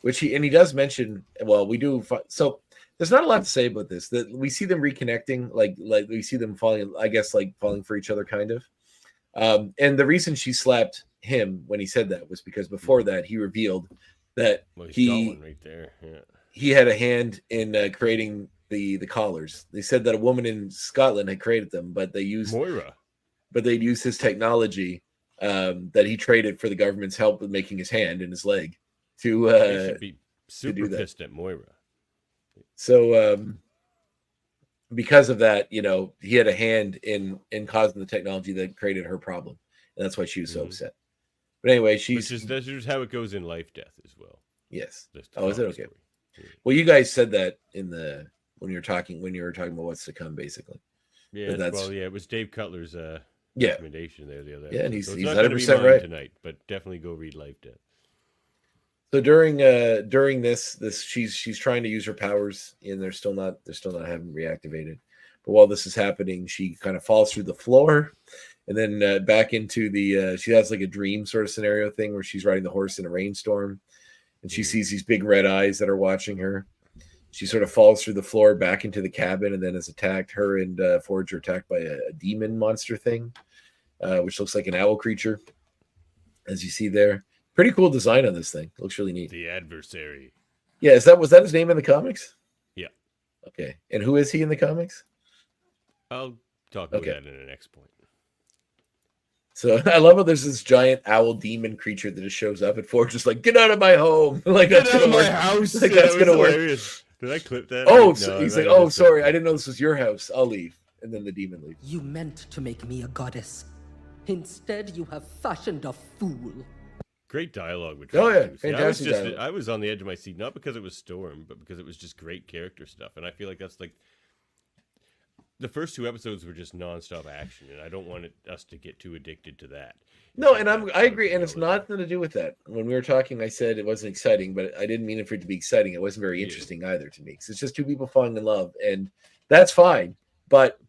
Which he does mention. Well, we do. So there's not a lot to say about this. That we see them reconnecting, like we see them falling. I guess like falling for each other, kind of. And the reason she slapped him when he said that was because before that he revealed that he's got one right there. Yeah. He had a hand in creating the collars. They said that a woman in Scotland had created them, but they used Moira. But they'd used his technology that he traded for the government's help with making his hand and his leg to be super pissed at Moira. So because of that, he had a hand in causing the technology that created her problem, and that's why she was so upset. But anyway, that's just how it goes in Life Death as well. Yes. Oh, is it okay? Yeah. Well, you guys said that when you were talking about what's to come, basically. Yeah. It was Dave Cutler's recommendation there the other. Yeah, and he's so 100% right tonight, but definitely go read Life Death. So during this she's trying to use her powers, and they're still not having reactivated. But while this is happening, she kind of falls through the floor, and then back into the. She has like a dream sort of scenario thing where she's riding the horse in a rainstorm, and she sees these big red eyes that are watching her. She sort of falls through the floor back into the cabin, and then is attacked. Her and Forge are attacked by a demon monster thing, which looks like an owl creature, as you see there. Pretty cool design on this thing. Looks really neat. The adversary. Yeah, was that his name in the comics? Yeah. Okay. And who is he in the comics? I'll talk about that in the next point. So I love how there's this giant owl demon creature that just shows up at Forge, just like, get out of my home. Like, get that's out gonna of work. my house. Like, that's gonna work. Did I clip that? Oh, no, he's like, oh, sorry, I didn't know this was your house. I'll leave. And then the demon leaves. You meant to make me a goddess. Instead, you have fashioned a fool. Great dialogue with fantastic dialogue. I was on the edge of my seat, not because it was Storm, but because it was just great character stuff. And I feel like that's like the first 2 episodes were just nonstop action, and I don't want us to get too addicted to that. No, and I agree, and it's nothing to do with that. When we were talking, I said it wasn't exciting, but I didn't mean it for it to be exciting. It wasn't very interesting either to me, because it's just 2 people falling in love, and that's fine. But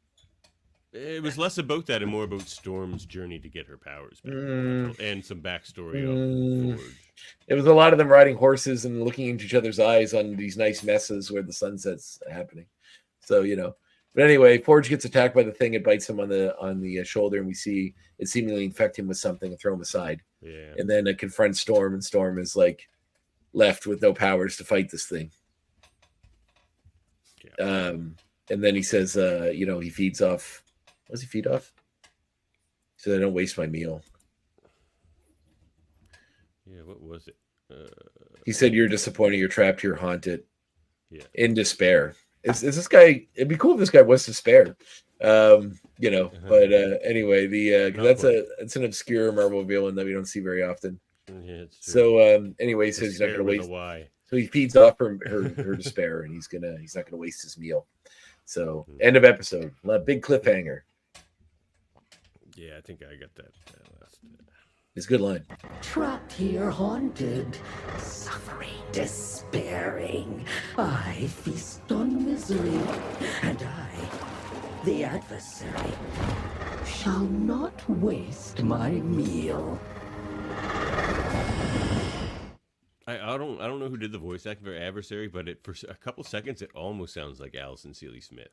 it was less about that and more about Storm's journey to get her powers back, and some backstory of Forge. It was a lot of them riding horses and looking into each other's eyes on these nice messes where the sunset's happening. So, you know. But anyway, Forge gets attacked by the thing. It bites him on the shoulder, and we see it seemingly infect him with something and throw him aside. Yeah. And then it confronts Storm, and Storm is like left with no powers to fight this thing. Yeah. And then he says, he feeds off. What does he feed off? He said, I don't waste my meal. Yeah, what was it? He said, you're disappointed, you're trapped, you're haunted. Yeah. In despair. Is this guy? It'd be cool if this guy was despair. But anyway, it's an obscure Marvel villain that we don't see very often. Yeah, so anyway, he says he's not gonna waste. So he feeds off her despair, and he's not gonna waste his meal. So end of episode. Big cliffhanger. Yeah, I think I got that last. It's a good line. Trapped here, haunted, suffering, despairing. I feast on misery, and I, the adversary, shall not waste my meal. I don't know who did the voice acting for Adversary, but for a couple seconds it almost sounds like Alison Seeley Smith.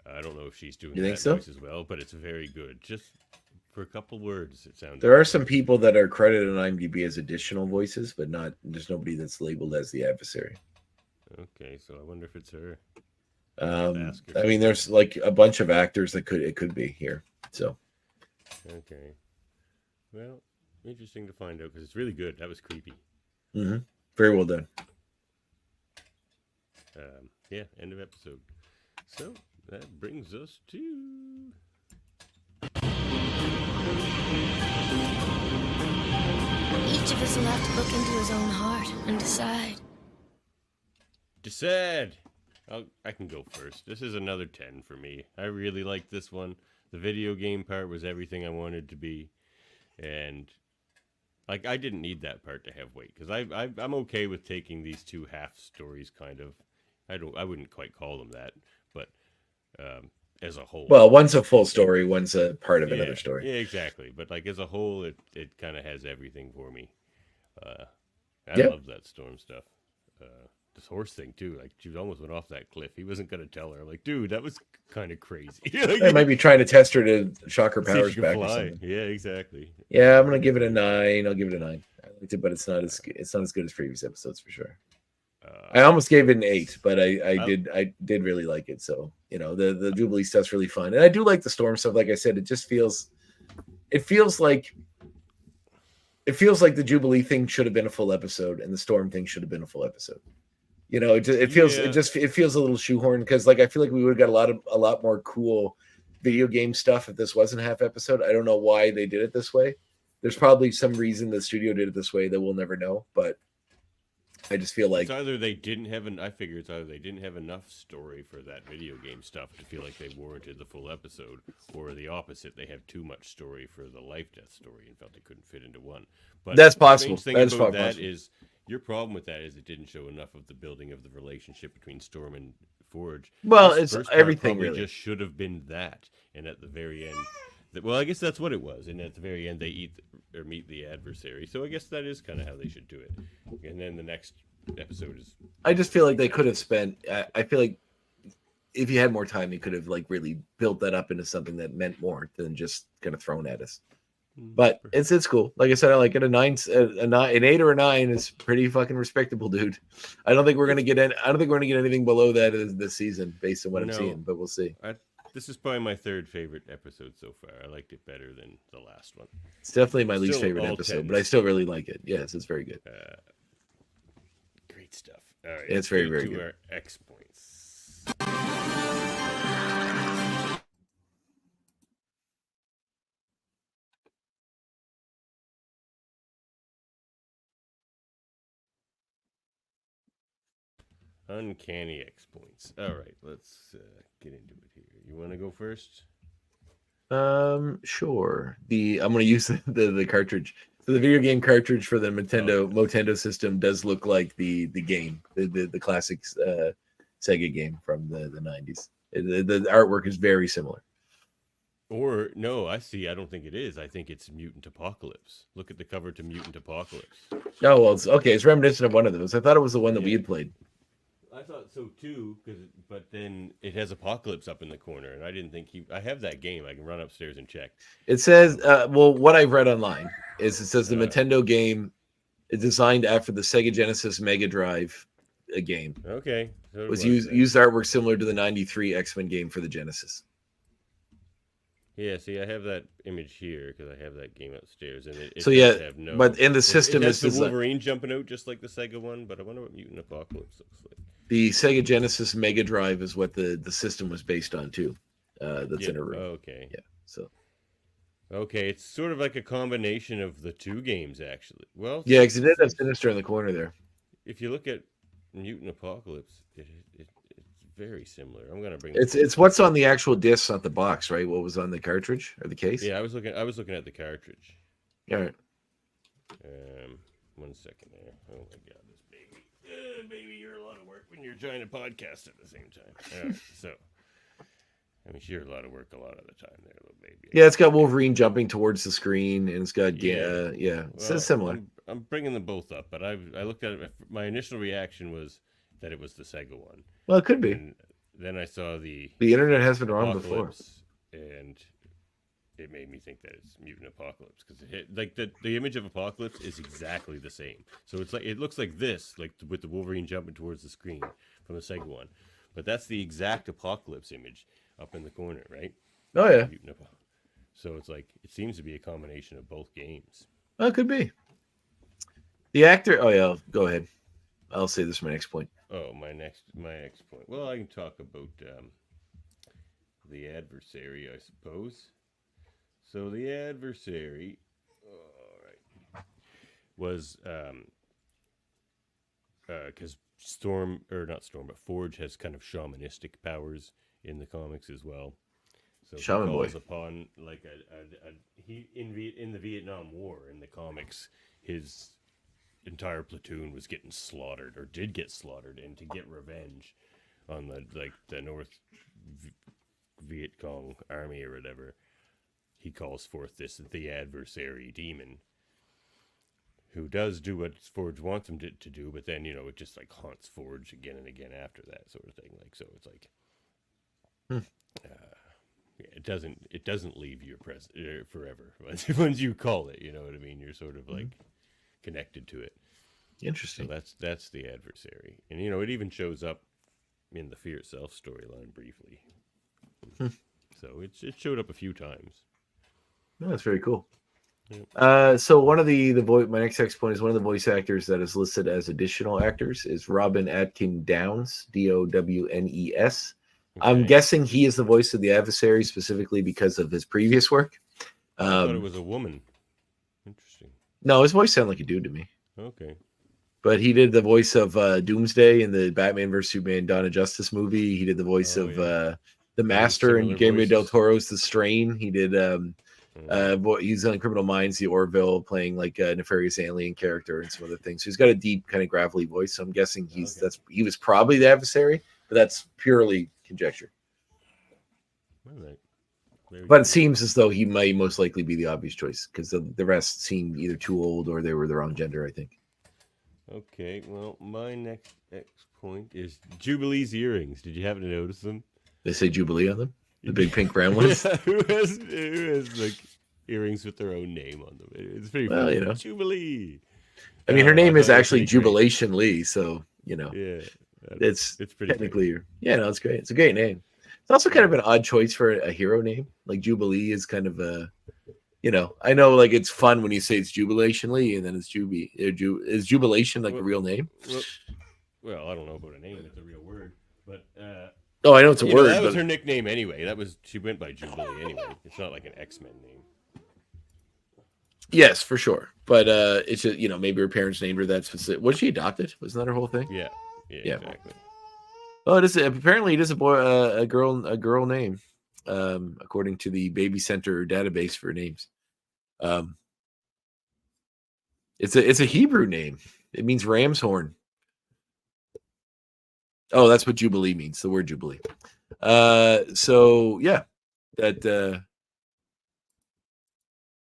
I don't know if she's doing that voice as well, but it's very good. Just for a couple words, it sounds. There are some people that are credited on IMDb as additional voices, but there's nobody that's labeled as the adversary. Okay, so I wonder if it's her. I mean, there's like a bunch of actors that it could be here. So. Okay. Well, interesting to find out because it's really good. That was creepy. Mm-hmm. Very well done. Yeah, end of episode. So that brings us to each of us will have to look into his own heart and decide. I can go first. This is another 10 for me. I really liked this one. The video game part was everything I wanted to be, and like I didn't need that part to have weight because I'm okay with taking these 2 half stories kind of. I wouldn't quite call them that, but as a whole. Well, one's a full story, one's a part of another story. Yeah, exactly. But like as a whole, it kind of has everything for me. I love that Storm stuff. This horse thing too. Like she almost went off that cliff. He wasn't gonna tell her. I'm like, dude, that was kind of crazy. I might be trying to test her to shock her powers back or something. Yeah, exactly. Yeah, I'm gonna give it a 9. I'll give it a 9. I liked it, but it's not as good as previous episodes for sure. I almost gave it an 8, but I did really like it. So the Jubilee stuff's really fun, and I do like the Storm stuff. Like I said, it feels like the Jubilee thing should have been a full episode, and the Storm thing should have been a full episode. It feels a little shoehorned because like I feel like we would have got a lot more cool video game stuff if this wasn't half episode. I don't know why they did it this way. There's probably some reason the studio did it this way that we'll never know, but I just feel like it's either they didn't have enough story for that video game stuff to feel like they warranted the full episode, or the opposite, they have too much story for the life death story and felt they couldn't fit into one. But that's possible. The thing about that is your problem with that is it didn't show enough of the building of the relationship between Storm and Forge. Well, it's everything really. Really Just should have been that, and at the very end. Well, I guess that's what it was, and at the very end they meet the adversary. So I guess that is kind of how they should do it. And then the next episode is. I just feel like they could have spent. I feel like if you had more time, you could have like really built that up into something that meant more than just kind of thrown at us. But it's cool. Like I said, I like it. An 8 or a 9 is pretty fucking respectable, dude. I don't think we're gonna get anything below that this season, based on what I'm seeing. But we'll see. This is probably my third favorite episode so far. I liked it better than the last one. It's definitely my least favorite episode, but I still really like it. Yes, it's very good. Great stuff. All right, it's very, very good. Our X points. Uncanny X points. All right, let's get into it here. You want to go first? Sure. I'm going to use the cartridge. So the video game cartridge for the Motendo system does look like the game, the classic Sega game from the 90s. The artwork is very similar. Or no, I don't think it is. I think it's Mutant Apocalypse. Look at the cover to Mutant Apocalypse. Oh well, it's reminiscent of one of those. I thought it was the one that we had played. I thought so too, but then it has Apocalypse up in the corner, and I didn't think I have that game. I can run upstairs and check. It says, what I've read online is it says the Motendo game is designed after the Sega Genesis Mega Drive game. Okay, so it was used artwork similar to the '93 X-Men game for the Genesis. Yeah, see, I have that image here because I have that game upstairs, and it so yeah, but in the system, it's the Wolverine jumping out just like the Sega one. But I wonder what Mutant Apocalypse looks like. The Sega Genesis Mega Drive is what the system was based on too. That's in a room. Okay. Yeah. So. Okay, it's sort of like a combination of the two games, actually. Well. Yeah, because it did have Sinister in the corner there. If you look at Mutant Apocalypse, it's very similar. I'm gonna bring. It's what's on the actual disc, not the box, right? What was on the cartridge or the case? Yeah, I was looking at the cartridge. All right. 1 second there. Oh my God, this baby, baby, you're a lot of work when you're trying to podcast at the same time. All right, so. I mean, you're a lot of work a lot of the time there, little baby. Yeah, it's got Wolverine jumping towards the screen, and it's got it's similar. I'm bringing them both up, but I looked at it. My initial reaction was that it was the Sega one. Well, it could be. And then I saw the internet has been wrong before, and it made me think that it's Mutant Apocalypse because the image of Apocalypse is exactly the same. So it looks like this, like with the Wolverine jumping towards the screen from the Sega one, but that's the exact Apocalypse image up in the corner, right? Oh yeah. So it's like it seems to be a combination of both games. Oh, it could be. The actor. Oh yeah. Go ahead. I'll say this is my next point. Oh, my next point. Well, I can talk about the adversary, I suppose. So the adversary, was because Forge has kind of shamanistic powers in the comics as well. So Shaman he calls boy. upon like he in the Vietnam War in the comics, his entire platoon was getting slaughtered or did get slaughtered, and to get revenge on the North Viet Cong army or whatever, he calls forth the adversary demon, who does do what Forge wants him to do, but then it just like haunts Forge again and again after that sort of thing. Like so, it's like it doesn't leave your presence forever once you call it. You know what I mean? You're sort of like connected to it. Interesting. So that's the adversary, and it even shows up in the Fear Itself storyline briefly. So it showed up a few times. Oh, that's very cool. Yep. So one of my next X point is one of the voice actors that is listed as additional actors is Robin Atkin Downes, Downes. Okay. I'm guessing he is the voice of the adversary specifically because of his previous work. I thought it was a woman. Interesting. No, his voice sounded like a dude to me. Okay. But he did the voice of Doomsday in the Batman vs Superman Dawn of Justice movie. He did the voice of the Master in Guillermo del Toro's The Strain. He did he's on Criminal Minds, the Orville, playing like a nefarious alien character and some other things. So he's got a deep, kind of gravelly voice. So I'm guessing he was probably the adversary, but that's purely conjecture. All right. But it seems as though he might most likely be the obvious choice because the rest seemed either too old or they were the wrong gender, I think. Okay, well, my next X point is Jubilee's earrings. Did you happen to notice them? They say Jubilee on them? The big pink round ones? Yeah, who has like earrings with their own name on them. It's pretty Well, funny. you know. Jubilee. I mean, her name is actually Jubilation Lee, so you know. Yeah, it's pretty technically great. Yeah, no, it's great. It's a great name. It's also kind of an odd choice for a hero name. Like Jubilee is kind of a, you know, I know like it's fun when you say it's Jubilation Lee and then it's is Jubilation like a real name? Well, I don't know about a name. It's a real word, but oh, I know it's a word. That was her nickname anyway. She went by Jubilee anyway. It's not like an X-Men name. Yes, for sure. But it's just, you know, maybe her parents named her that specific. Was she adopted? Wasn't that her whole thing? Yeah, exactly. Oh, it is. Apparently, it is a boy, a girl name, according to the Baby Center database for names. It's a Hebrew name. It means ram's horn. Oh, that's what Jubilee means. The word Jubilee. So yeah, that.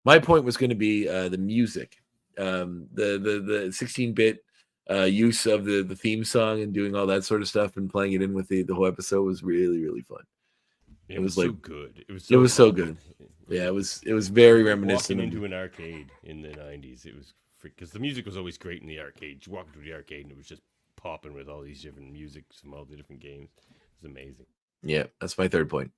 My point was going to be the music, the 16-bit use of the theme song and doing all that sort of stuff and playing it in with the whole episode was really, really fun. It was like so good. It was so good. Yeah, it was very reminiscent. Walking into an arcade in the 90s, it was because the music was always great in the arcade. You walked into the arcade and it was just popping with all these different music from all the different games. It was amazing. Yeah, that's my third point.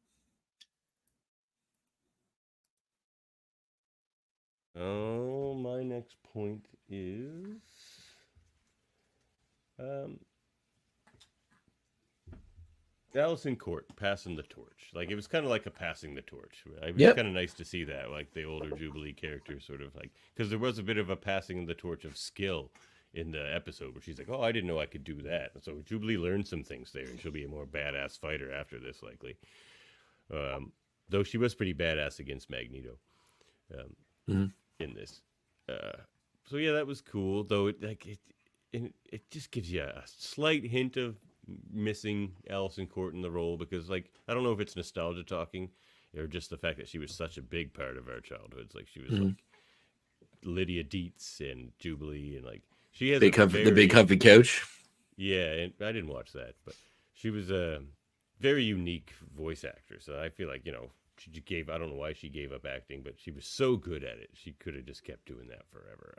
Oh, my next point is Allison Court passing the torch. Like, it was kind of like a passing the torch. It was kind of nice to see that, like the older Jubilee character sort of like, because there was a bit of a passing of the torch of skill in the episode where she's like, oh, I didn't know I could do that. And so Jubilee learned some things there, and she'll be a more badass fighter after this, likely. Though she was pretty badass against Magneto in this. So yeah, that was cool. Though it just gives you a slight hint of missing Allison Court in the role, because like I don't know if it's nostalgia talking or just the fact that she was such a big part of our childhoods. Like she was like Lydia Dietz and Jubilee, and like she has the big comfy couch. Yeah, and I didn't watch that, but she was a very unique voice actor. So I feel like, you know, I don't know why she gave up acting, but she was so good at it. She could have just kept doing that forever.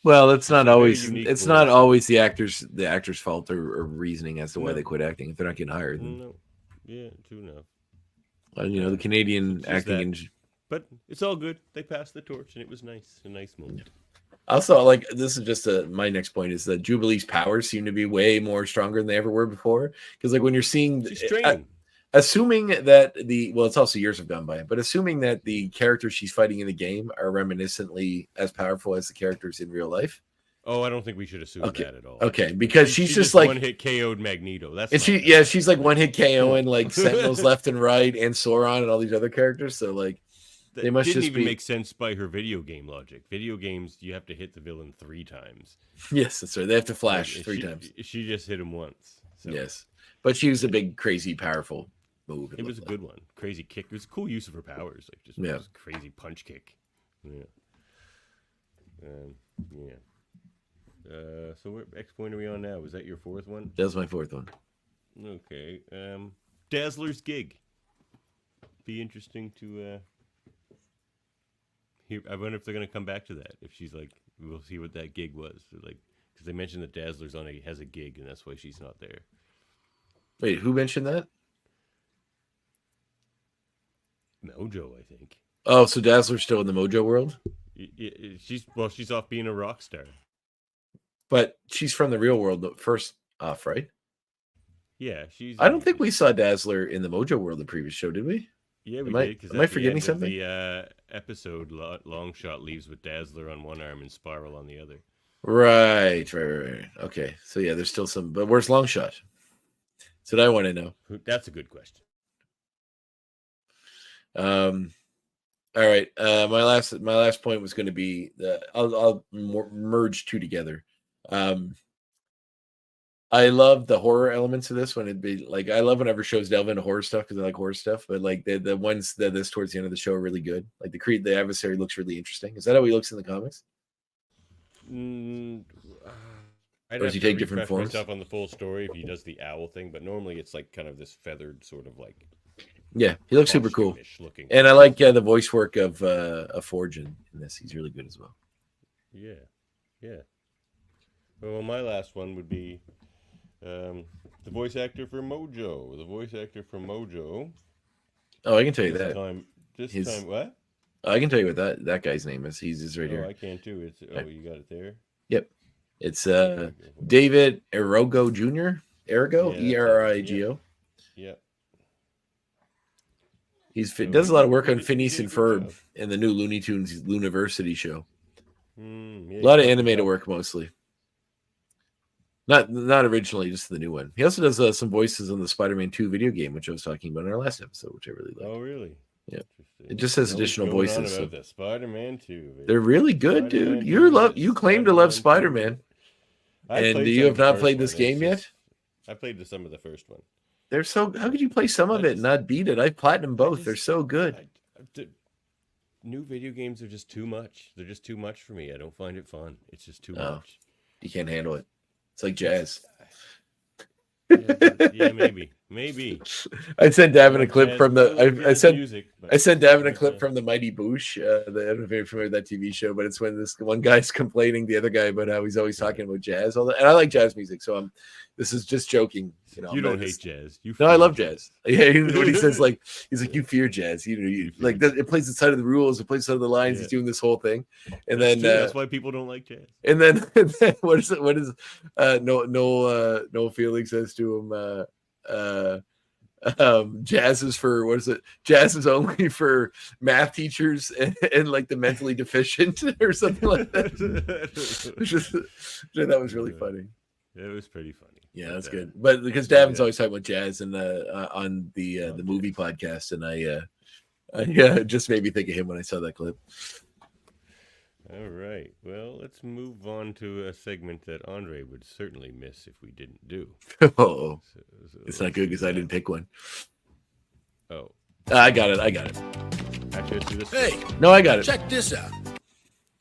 Well, it's not always the actor's fault or reasoning as to why they quit acting if they're not getting hired. No. Yeah, true enough. Well, you know, the Canadian acting but it's all good. They passed the torch and it was nice. A nice moment. Also, like, this is just my next point is that Jubilee's powers seem to be way more stronger than they ever were before. Because like when you're seeing she's training. Assuming that it's also years have gone by, but assuming that the characters she's fighting in the game are reminiscently as powerful as the characters in real life. Oh, I don't think we should assume that at all. Okay, because she's just like one-hit KO'd Magneto. She's like one-hit KOing like Sentinels left and right and Sauron and all these other characters. So like they must didn't just even make sense by her video game logic. Video games, you have to hit the villain 3 times. Yes, that's right. They have to flash 3 times. She just hit him once. So. Yes, but she was a big, crazy, powerful move. It was a good one. Crazy kick. It was a cool use of her powers. Like just crazy punch kick. Yeah. So what X point are we on now? Was that your 4th one? That was my 4th one. Okay. Dazzler's gig. Be interesting to hear. I wonder if they're gonna come back to that. If she's like, we'll see what that gig was. Like, because they mentioned that Dazzler's has a gig, and that's why she's not there. Wait, who mentioned that? Mojo, I think. Oh, so Dazzler's still in the Mojo world? She's off being a rock star. But she's from the real world first off, right? Yeah, she's. I don't think we saw Dazzler in the Mojo world the previous show, did we? Yeah, we did. Am I forgetting something? The episode, Long Shot leaves with Dazzler on one arm and Spiral on the other. Right. Okay, so yeah, there's still some. But where's Long Shot? That's what I want to know. That's a good question. All right. My last point was going to be I'll merge 2 together. I love the horror elements of this when it'd be like, I love whenever shows delve into horror stuff because I like horror stuff, but like the ones that this towards the end of the show are really good. Like the adversary looks really interesting. Is that how he looks in the comics? I'd or does he take different forms? Myself on the full story if he does the owl thing, but normally it's like kind of this feathered sort of like Yeah, he looks super cool. And I like the voice work of Forge in this. He's really good as well. Yeah. Well, my last one would be the voice actor for Mojo. The voice actor for Mojo. Oh, I can tell you that. This time, what? I can tell you what that guy's name is. He's right here. I can't do it. You got it there? Yep. It's David Erigo Jr. Erigo, Erigo. Yep. Does a lot of work on Phineas and Ferb and the new Looney Tunes Looniversity show. A lot of animated work mostly. Not originally, just the new one. He also does some voices on the Spider-Man 2 video game, which I was talking about in our last episode, which I really like. Oh, really? Yeah. It just has additional voices. So. The Spider-Man 2. They're really good, dude. You claim to love Spider-Man. And you have not played this game yet? I played some of the first one. They're so. How could you play some of it and not beat it? I've platinum both. They're so good. New video games are just too much. They're just too much for me. I don't find it fun. It's just too much. You can't handle it. It's like jazz. Yeah, maybe. I sent Davin a clip from I sent Davin a clip from the Mighty Boosh. I don't know if you're familiar with that TV show, but it's when this one guy's complaining the other guy about how he's always talking about jazz. And I like jazz music, so this is just joking. You don't hate jazz. No, I love jazz. Yeah, when he says he's like, you fear jazz. You like it plays inside of the rules. It plays inside of the lines. He's doing this whole thing, and that's why people don't like jazz. And then what is Noel Felix says to him? Jazz is for what is it? Jazz is only for math teachers and like the mentally deficient or something like that. That was really funny. It was pretty funny. Yeah, that's good. But because Davin's always talking about jazz and on the movie podcast, and I just made me think of him when I saw that clip. All right. Well, let's move on to a segment that Andre would certainly miss if we didn't do. Oh, it's not good because I didn't pick one. Oh, I got it. Actually, let's do this. Hey, no, I got it. Check this out.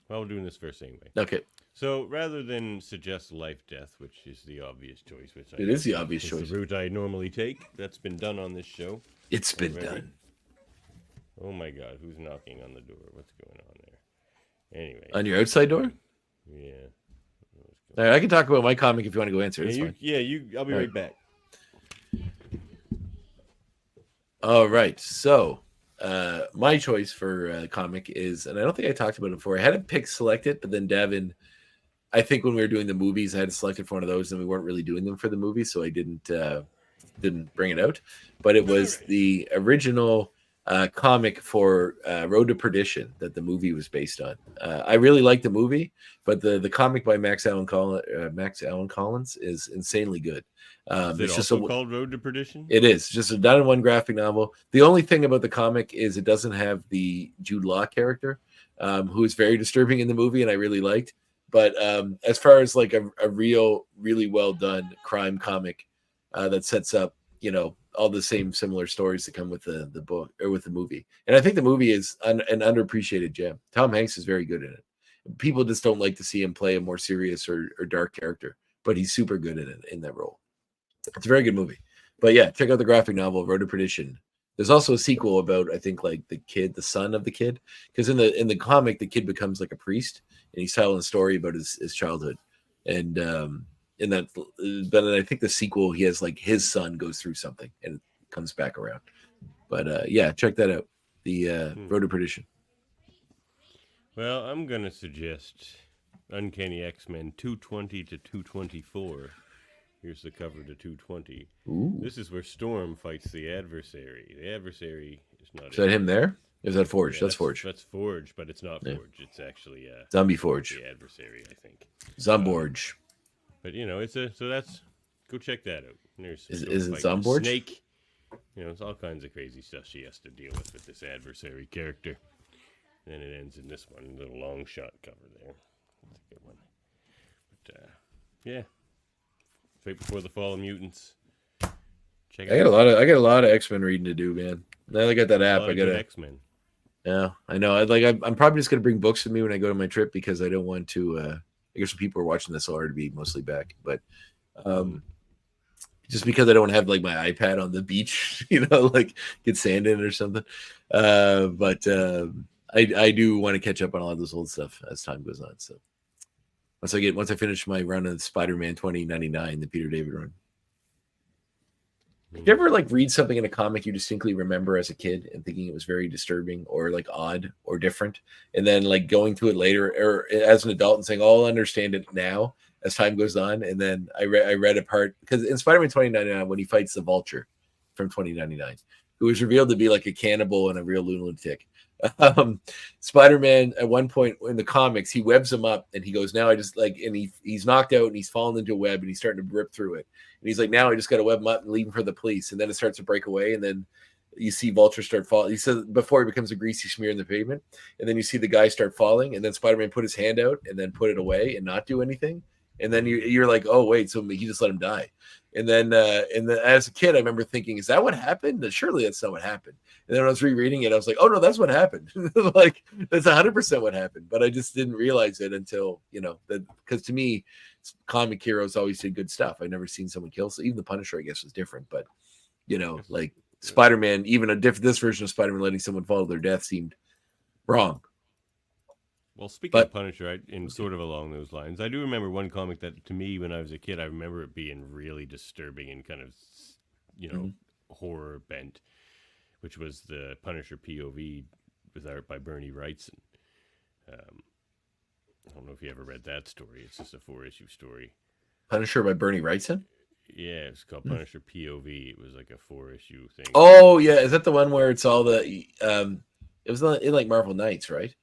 Well, we're doing this first anyway. Okay. So rather than suggest life death, which is the obvious choice, it is the obvious choice, the route I normally take, that's been done on this show. It's been done. Oh my God, who's knocking on the door? What's going on there? Anyway, on your outside door? Yeah. All right, I can talk about my comic if you want to go answer. I'll be right back. All right, so my choice for comic is, and I don't think I talked about it before. I had a pick selected, but then Davin, I think when we were doing the movies, I had selected for one of those, and we weren't really doing them for the movie, so I didn't bring it out. But it was the original comic for Road to Perdition that the movie was based on. I really like the movie, but the comic by Max Allan Collins is insanely good. Is it also called Road to Perdition? It is just a done-in-one graphic novel. The only thing about the comic is it doesn't have the Jude Law character, who is very disturbing in the movie, and I really liked. But as far as like a real, really well done crime comic that sets up, all the same similar stories that come with the book or with the movie. And I think the movie is an underappreciated gem. Tom Hanks is very good in it. People just don't like to see him play a more serious or dark character, but he's super good in that role. It's a very good movie. But yeah, check out the graphic novel Road to Perdition. There's also a sequel about, I think, like the son of the kid, because in the comic the kid becomes like a priest and he's telling a story about his childhood. And in that, but I think the sequel, he has like his son goes through something and comes back around. But yeah, check that out. The Road to Perdition. Well, I'm gonna suggest Uncanny X-Men 220 to 224. Here's the cover to 220. Ooh. This is where Storm fights the adversary. The adversary is not. Is that him there? Or is that Forge? Yeah, that's Forge. That's Forge, but it's not Forge. It's actually Zombie Forge. The adversary, I think. Zomborge. But go check that out. There's is it Zomborge? Snake. It's all kinds of crazy stuff she has to deal with this adversary character. Then it ends in this one, little long shot cover there. That's a good one. But yeah, right before the Fall of Mutants. Check it out. I got a lot of X-Men reading to do, man. Now I got that app. I got X-Men. Yeah, I know. I'm probably just gonna bring books with me when I go to my trip because I don't want to. I guess people are watching this, so hard to be mostly back. But just because I don't have like my iPad on the beach, like get sand in it or something. But I do want to catch up on a lot of this old stuff as time goes on. So once I finish my run of Spider-Man 2099, the Peter David run. Did you ever like read something in a comic you distinctly remember as a kid and thinking it was very disturbing or like odd or different, and then like going through it later or as an adult and saying, "Oh, I'll understand it now as time goes on"? And then I read a part because in Spider-Man 2099, when he fights the Vulture from 2099, who was revealed to be like a cannibal and a real lunatic. Spider-Man at one point in the comics, he webs him up and he goes, "Now I just like," and he's knocked out and he's fallen into a web and he's starting to rip through it. And he's like, "Now I just got to web him up and leave him for the police." And then it starts to break away. And then you see Vulture start falling. He says before he becomes a greasy smear in the pavement. And then you see the guy start falling. And then Spider-Man put his hand out and then put it away and not do anything. And then you're like, "Oh, wait, so he just let him die." And then as a kid, I remember thinking, "Is that what happened? Surely that's not what happened." And then when I was rereading it, I was like, "Oh no, that's what happened." Like that's 100% what happened. But I just didn't realize it until because to me, comic heroes always did good stuff. I've never seen someone kill. So even the Punisher, I guess, was different. But like Spider-Man, even this version of Spider-Man letting someone fall to their death seemed wrong. Well, speaking of Punisher, and sort of along those lines, I do remember one comic that, to me, when I was a kid, I remember it being really disturbing and kind of, horror bent, which was the Punisher POV with art by Bernie Wrightson. I don't know if you ever read that story. It's just a 4-issue story. Punisher by Bernie Wrightson? Yeah, it's called Punisher POV. It was like a 4-issue thing. Oh, yeah. Is that the one where it's all the... it was in like Marvel Knights, right?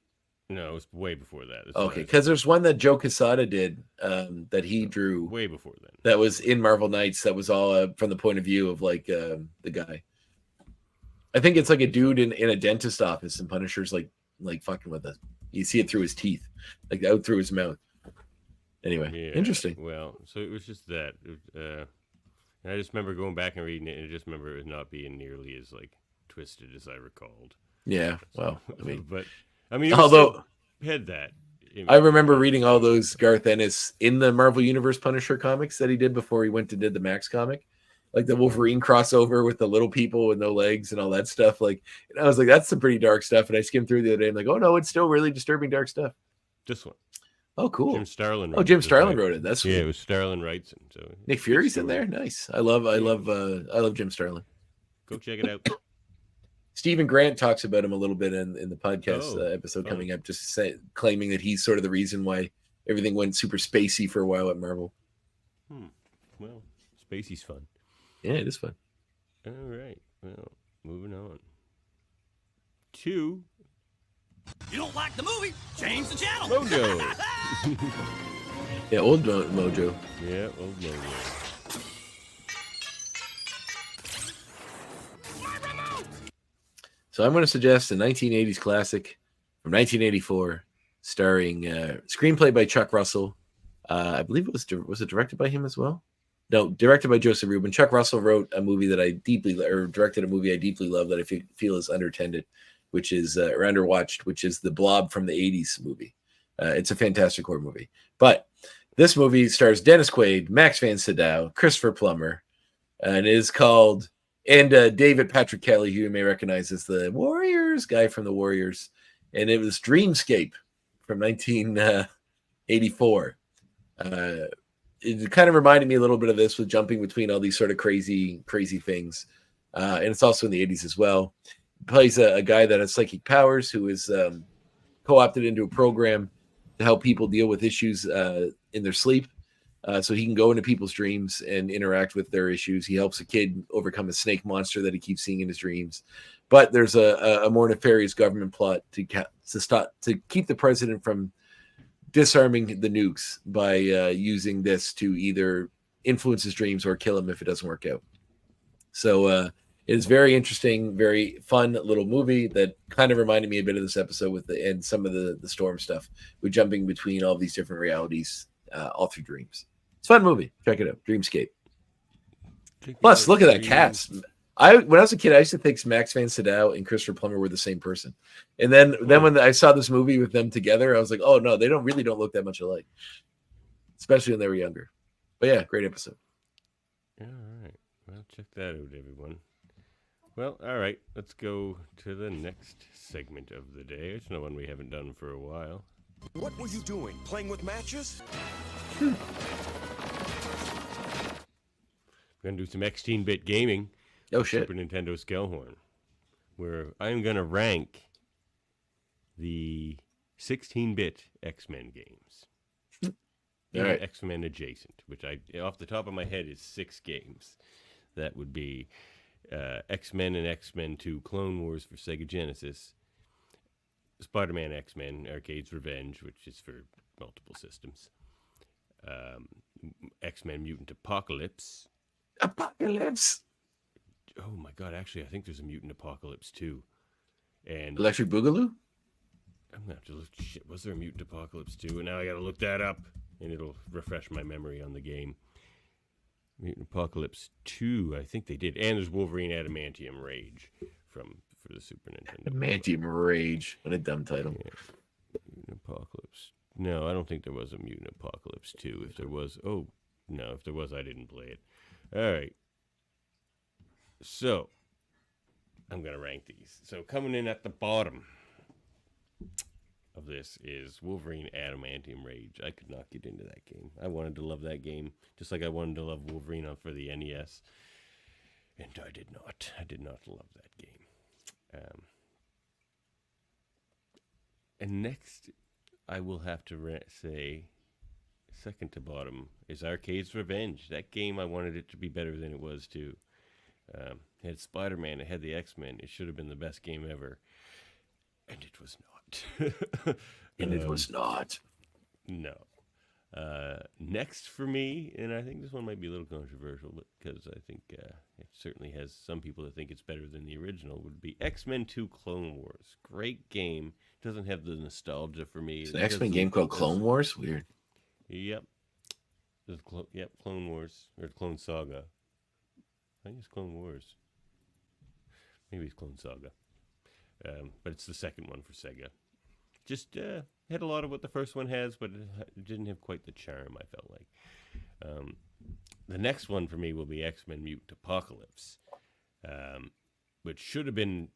No, it was way before that. Okay, because there's one that Joe Quesada did that he drew way before then. That was in Marvel Knights. That was all from the point of view of like the guy. I think it's like a dude in a dentist office, and Punisher's like fucking with us. You see it through his teeth, like out through his mouth. Anyway, yeah, interesting. Well, so it was just that. I just remember going back and reading it, and I just remember it not being nearly as like twisted as I recalled. Yeah, well, I mean, although had that. I remember reading all those Garth Ennis in the Marvel Universe Punisher comics that he did before he went to did the Max comic, like the Wolverine crossover with the little people with no legs and all that stuff. Like, and I was like, that's some pretty dark stuff. And I skimmed through the other day. I'm like, oh no, it's still really disturbing dark stuff. This one. Oh, cool. Jim Starlin. Jim Starlin wrote it. That's it was Starlin Wrightson. So Nick Fury's in there. Nice. I love Jim Starlin. Go check it out. Stephen Grant talks about him a little bit in the podcast episode coming up, just claiming that he's sort of the reason why everything went super spacey for a while at Marvel. Well, spacey's fun. Yeah, it is fun. All right. Well, moving on to... You don't like the movie? Change the channel. Mojo. Yeah, old Mojo. Yeah, old Mojo. So I'm going to suggest a 1980s classic from 1984, starring screenplay by Chuck Russell. I believe it was it directed by him as well? No, directed by Joseph Rubin. Chuck Russell wrote a movie that directed a movie I deeply love that I feel is undertended, which is or underwatched, which is The Blob from the 80s movie. It's a fantastic horror movie. But this movie stars Dennis Quaid, Max Van Sydow, Christopher Plummer, and it is called... And David Patrick Kelly, who you may recognize as the Warriors guy from the Warriors. And it was Dreamscape from 1984. It kind of reminded me a little bit of this with jumping between all these sort of crazy things. And it's also in the 80s as well. He plays a guy that has psychic powers who is co-opted into a program to help people deal with issues in their sleep. So he can go into people's dreams and interact with their issues. He helps a kid overcome a snake monster that he keeps seeing in his dreams. But there's a more nefarious government plot to keep the president from disarming the nukes by using this to either influence his dreams or kill him if it doesn't work out. So it is very interesting, very fun little movie that kind of reminded me a bit of this episode and some of the Storm stuff with jumping between all these different realities all through dreams. It's a fun movie. Check it out. Dreamscape. Plus, look at that cast. When I was a kid, I used to think Max Van Sydow and Christopher Plummer were the same person. And then when I saw this movie with them together, I was like, oh no, they don't look that much alike. Especially when they were younger. But yeah, great episode. All right. check that out, everyone. Well, all right, let's go to the next segment of the day. It's no one we haven't done for a while. What were you doing? Playing with matches? We're going to do some 16-bit gaming. Oh, shit. Super Nintendo Scalehorn, where I'm going to rank the 16-bit X-Men games. All right. X-Men adjacent, which off the top of my head is 6 games. That would be X-Men and X-Men 2 Clone Wars for Sega Genesis, Spider-Man X-Men Arcade's Revenge, which is for multiple systems, X-Men Mutant Apocalypse. Oh my god, actually I think there's a Mutant Apocalypse too. And Electric Boogaloo? I'm gonna have to look. Shit, was there a Mutant Apocalypse 2? And now I gotta look that up, and it'll refresh my memory on the game. Mutant Apocalypse 2, I think they did. And there's Wolverine Adamantium Rage for the Super Nintendo. Adamantium Rage. What a dumb title. Yeah. Mutant Apocalypse. No, I don't think there was a Mutant Apocalypse 2. If there was, if there was, I didn't play it. All right. So, I'm going to rank these. So, coming in at the bottom of this is Wolverine Adamantium Rage. I could not get into that game. I wanted to love that game, just like I wanted to love Wolverine for the NES. And I did not. I did not love that game. And next, I will have to say, second to bottom, is Arcade's Revenge. That game, I wanted it to be better than it was, too. It had Spider-Man, it had the X-Men. It should have been the best game ever. And it was not. And it was not. No. Next for me, and I think this one might be a little controversial, because I think it certainly has some people that think it's better than the original, would be X-Men 2 Clone Wars. Great game. Doesn't have the nostalgia for me. It's an X-Men game called Clone Wars? Weird. Yep. Clone Wars, or Clone Saga. I think it's Clone Wars. Maybe it's Clone Saga. But it's the second one for Sega. Just had a lot of what the first one has, but it didn't have quite the charm, I felt like. The next one for me will be X-Men Mutant Apocalypse, which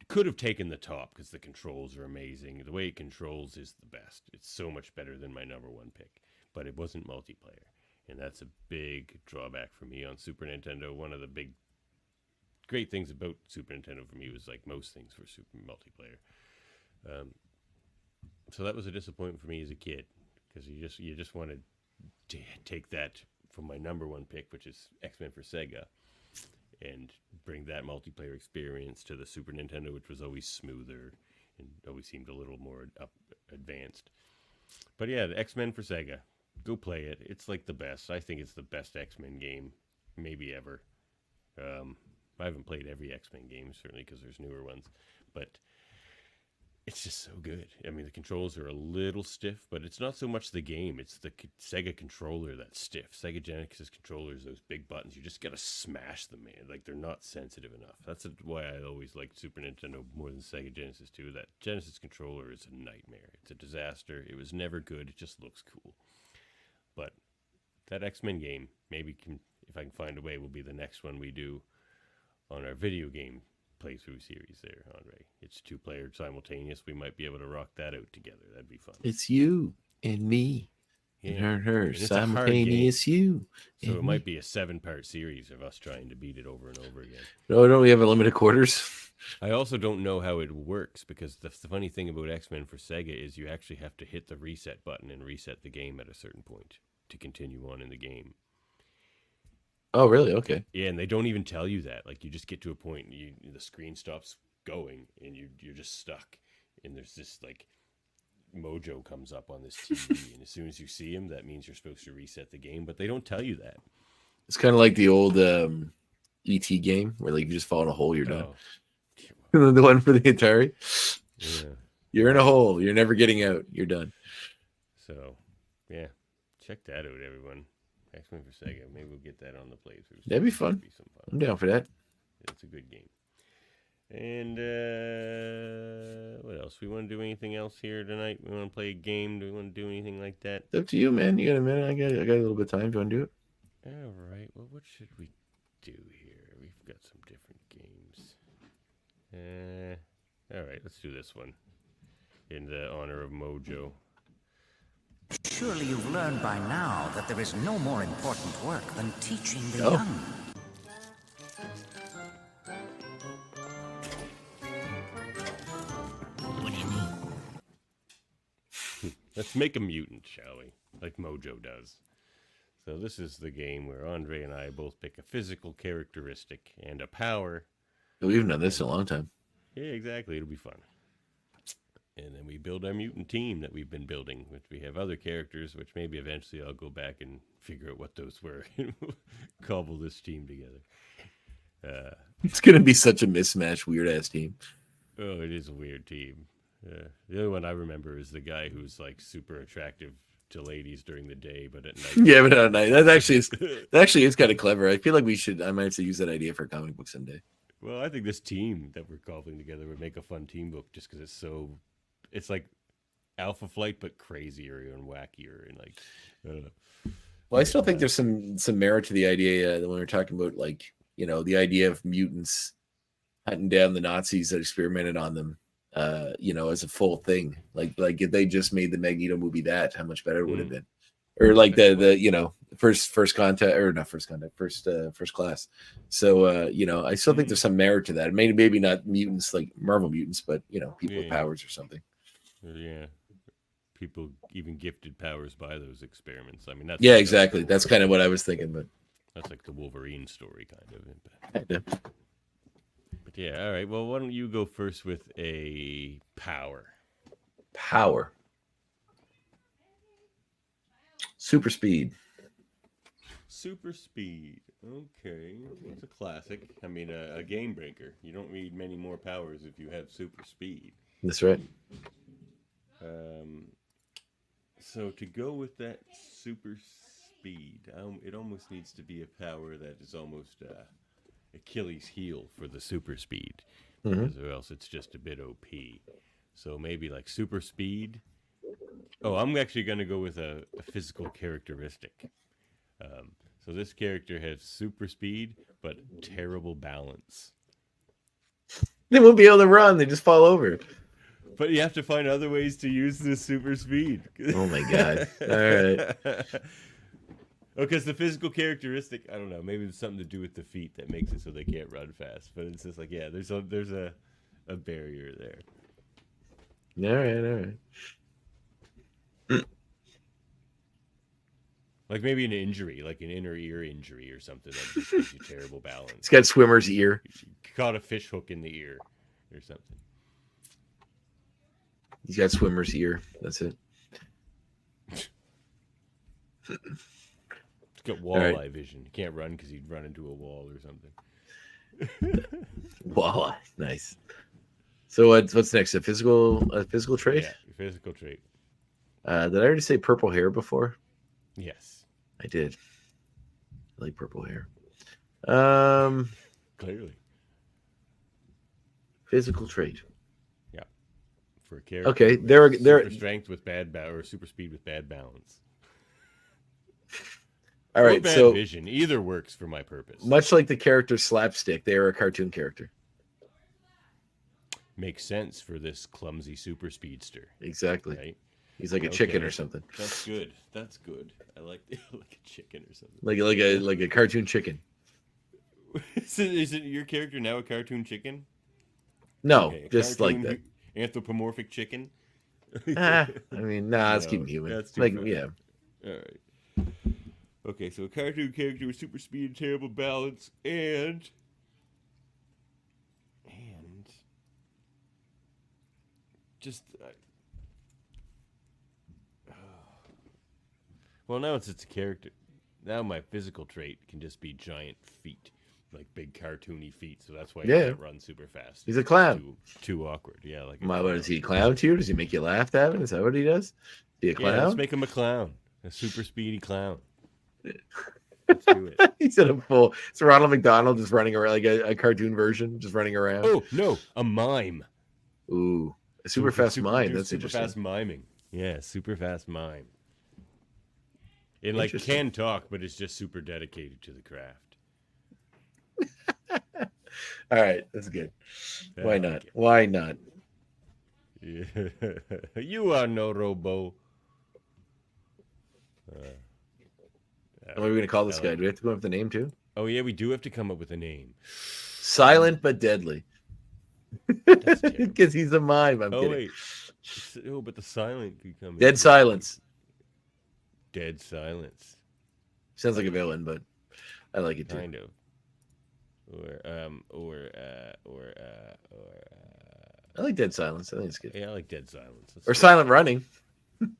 could have taken the top because the controls are amazing. The way it controls is the best. It's so much better than my number one pick, but it wasn't multiplayer. And that's a big drawback for me on Super Nintendo. One of the big great things about Super Nintendo for me was like most things for super multiplayer. So that was a disappointment for me as a kid, because you just wanted to take that from my number one pick, which is X-Men for Sega, and bring that multiplayer experience to the Super Nintendo, which was always smoother and always seemed a little more advanced. But yeah, the X-Men for Sega, go play it. It's like the best. I think it's the best X-Men game maybe ever. I haven't played every X-Men game, certainly, because there's newer ones, but it's just so good. I mean, the controls are a little stiff, but it's not so much the game. It's the Sega controller that's stiff. Sega Genesis controllers, those big buttons, you just got to smash them, man. Like, they're not sensitive enough. That's why I always liked Super Nintendo more than Sega Genesis, too. That Genesis controller is a nightmare. It's a disaster. It was never good. It just looks cool. But that X-Men game, maybe if I can find a way, will be the next one we do on our video game playthrough series there, Andre. It's 2-player simultaneous. We might be able to rock that out together. That'd be fun. It's you and me and her. And simultaneous you. So it might be a 7-part series of us trying to beat it over and over again. No, don't we have unlimited quarters? I also don't know how it works, because the funny thing about X-Men for Sega is you actually have to hit the reset button and reset the game at a certain point to continue on in the game. Oh, really? Okay. Yeah, and they don't even tell you that. Like, you just get to a point, and the screen stops going, and you're just stuck. And there's this, like, Mojo comes up on this TV, and as soon as you see him, that means you're supposed to reset the game, but they don't tell you that. It's kind of like the old E.T. game, where like you just fall in a hole, you're done. The one for the Atari. Yeah. You're in a hole. You're never getting out. You're done. So, yeah. Check that out, everyone. X-Men for Sega. Maybe we'll get that on the playthrough. That'd be fun. I'm down for that. It's a good game. And what else? We want to do anything else here tonight? We want to play a game? Do we want to do anything like that? It's up to you, man. You got a minute? I got a little bit of time. Do you want to do it? All right. Well, what should we do here? We've got some different games. All right, let's do this one in the honor of Mojo. Surely you've learned by now that there is no more important work than teaching the young. What do you mean? Let's make a mutant, shall we? Like Mojo does. So this is the game where Andre and I both pick a physical characteristic and a power. We haven't done this in a long time. Yeah, exactly. It'll be fun. And then we build our mutant team that we've been building, which we have other characters, which maybe eventually I'll go back and figure out what those were and cobble this team together. It's going to be such a mismatched, weird-ass team. Oh, it is a weird team. The only one I remember is the guy who's like super attractive to ladies during the day, but at night. Yeah, but at night. That actually is kind of clever. I feel like I might have to use that idea for a comic book someday. Well, I think this team that we're cobbling together would make a fun team book just because it's like Alpha Flight, but crazier and wackier and like, I don't know. Well, I still think there's some merit to the idea when we're talking about like, the idea of mutants hunting down the Nazis that experimented on them, as a full thing. Like if they just made the Magneto movie how much better it would have been. Or like the first contact, or not first contact, first class. So I still think there's some merit to that. Maybe not mutants like Marvel mutants, but people with powers or something. Yeah, people even gifted powers by those experiments. I mean, that's exactly. That's kind of what I was thinking, but that's like the Wolverine story, kind of. But yeah, all right. Well, why don't you go first with a power? Power. Super speed. Super speed. Okay, it's a classic. I mean, a game breaker. You don't need many more powers if you have super speed. That's right. So to go with that super speed, it almost needs to be a power that is almost Achilles' heel for the super speed, or else it's just a bit OP. So maybe like super speed. Oh, I'm actually going to go with a physical characteristic. So this character has super speed, but terrible balance. They won't be able to run. They just fall over. But you have to find other ways to use this super speed. Oh, my God. All right. Because the physical characteristic, I don't know, maybe it's something to do with the feet that makes it so they can't run fast. But it's just like, yeah, there's a barrier there. All right. Like maybe an injury, like an inner ear injury or something that just gives you terrible balance. It's got swimmer's ear. You caught a fish hook in the ear or something. He's got swimmer's ear. That's it. He's got walleye vision. He can't run because he'd run into a wall or something. Walleye. Nice. So what's next? A physical trait? Yeah, physical trait. Did I already say purple hair before? Yes. I did. I like purple hair. Clearly. Physical trait. Yeah. For a character. Okay, super strength with bad or super speed with bad balance. All right, bad so vision. Either works for my purpose. Much like the character Slapstick, they are a cartoon character. Makes sense for this clumsy super speedster. Exactly. Right? He's like a chicken or something. That's good. That's good. I like like a chicken or something. Like a cartoon chicken. Is it your character now a cartoon chicken? No, okay, just like that. Anthropomorphic chicken. I mean, let's keep him human. That's too like, far. yeah. All right. Okay, so a cartoon character with super speed and terrible balance, and just well, now it's a character. Now my physical trait can just be giant feet, like big cartoony feet. So that's why he can't run super fast. He's a clown. Too awkward. Yeah, like. What is he, a clown to you? Does he make you laugh, Davin? Is that what he does? Is he a clown? Yeah, let's make him a clown. A super speedy clown. Let's do it. He's in a full. It's Ronald McDonald just running around, like a cartoon version, just running around. Oh no, a mime. Ooh, a super fast mime. That's super interesting. Fast miming. Yeah, super fast mime. It like can talk, but it's just super dedicated to the craft. All right, that's good. Why I not? like it. Why not? Yeah. You are no robo. What are we gonna call this guy? Do we have to go up with the name too? Oh yeah, we do have to come up with a name. Silent but deadly. Because he's a mime. I'm kidding. Wait. Oh, but the silent could come. Dead silence. Dead silence. Sounds like a villain, but I like it too. Kind of. I like Dead Silence. I think it's good. Yeah, I like Dead Silence. Or Silent Running.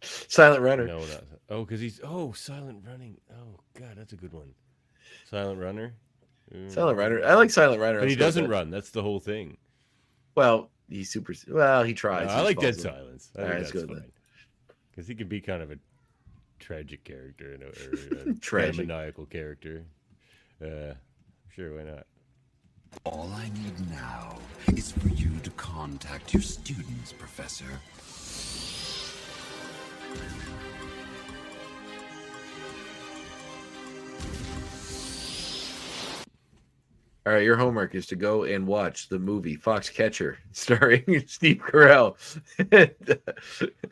Silent Runner. No, not. Oh, because he's. Oh, Silent Running. Oh, God, that's a good one. Silent Runner. Silent Runner. I like Silent Runner. But he doesn't run. That's the whole thing. Well, he's super. Well, he tries. I like Dead Silence. I All right, think that's fine. Because he could be kind of a tragic character or a maniacal character. Sure, why not? All I need now is for you to contact your students, Professor. All right, your homework is to go and watch the movie Foxcatcher, starring Steve Carell.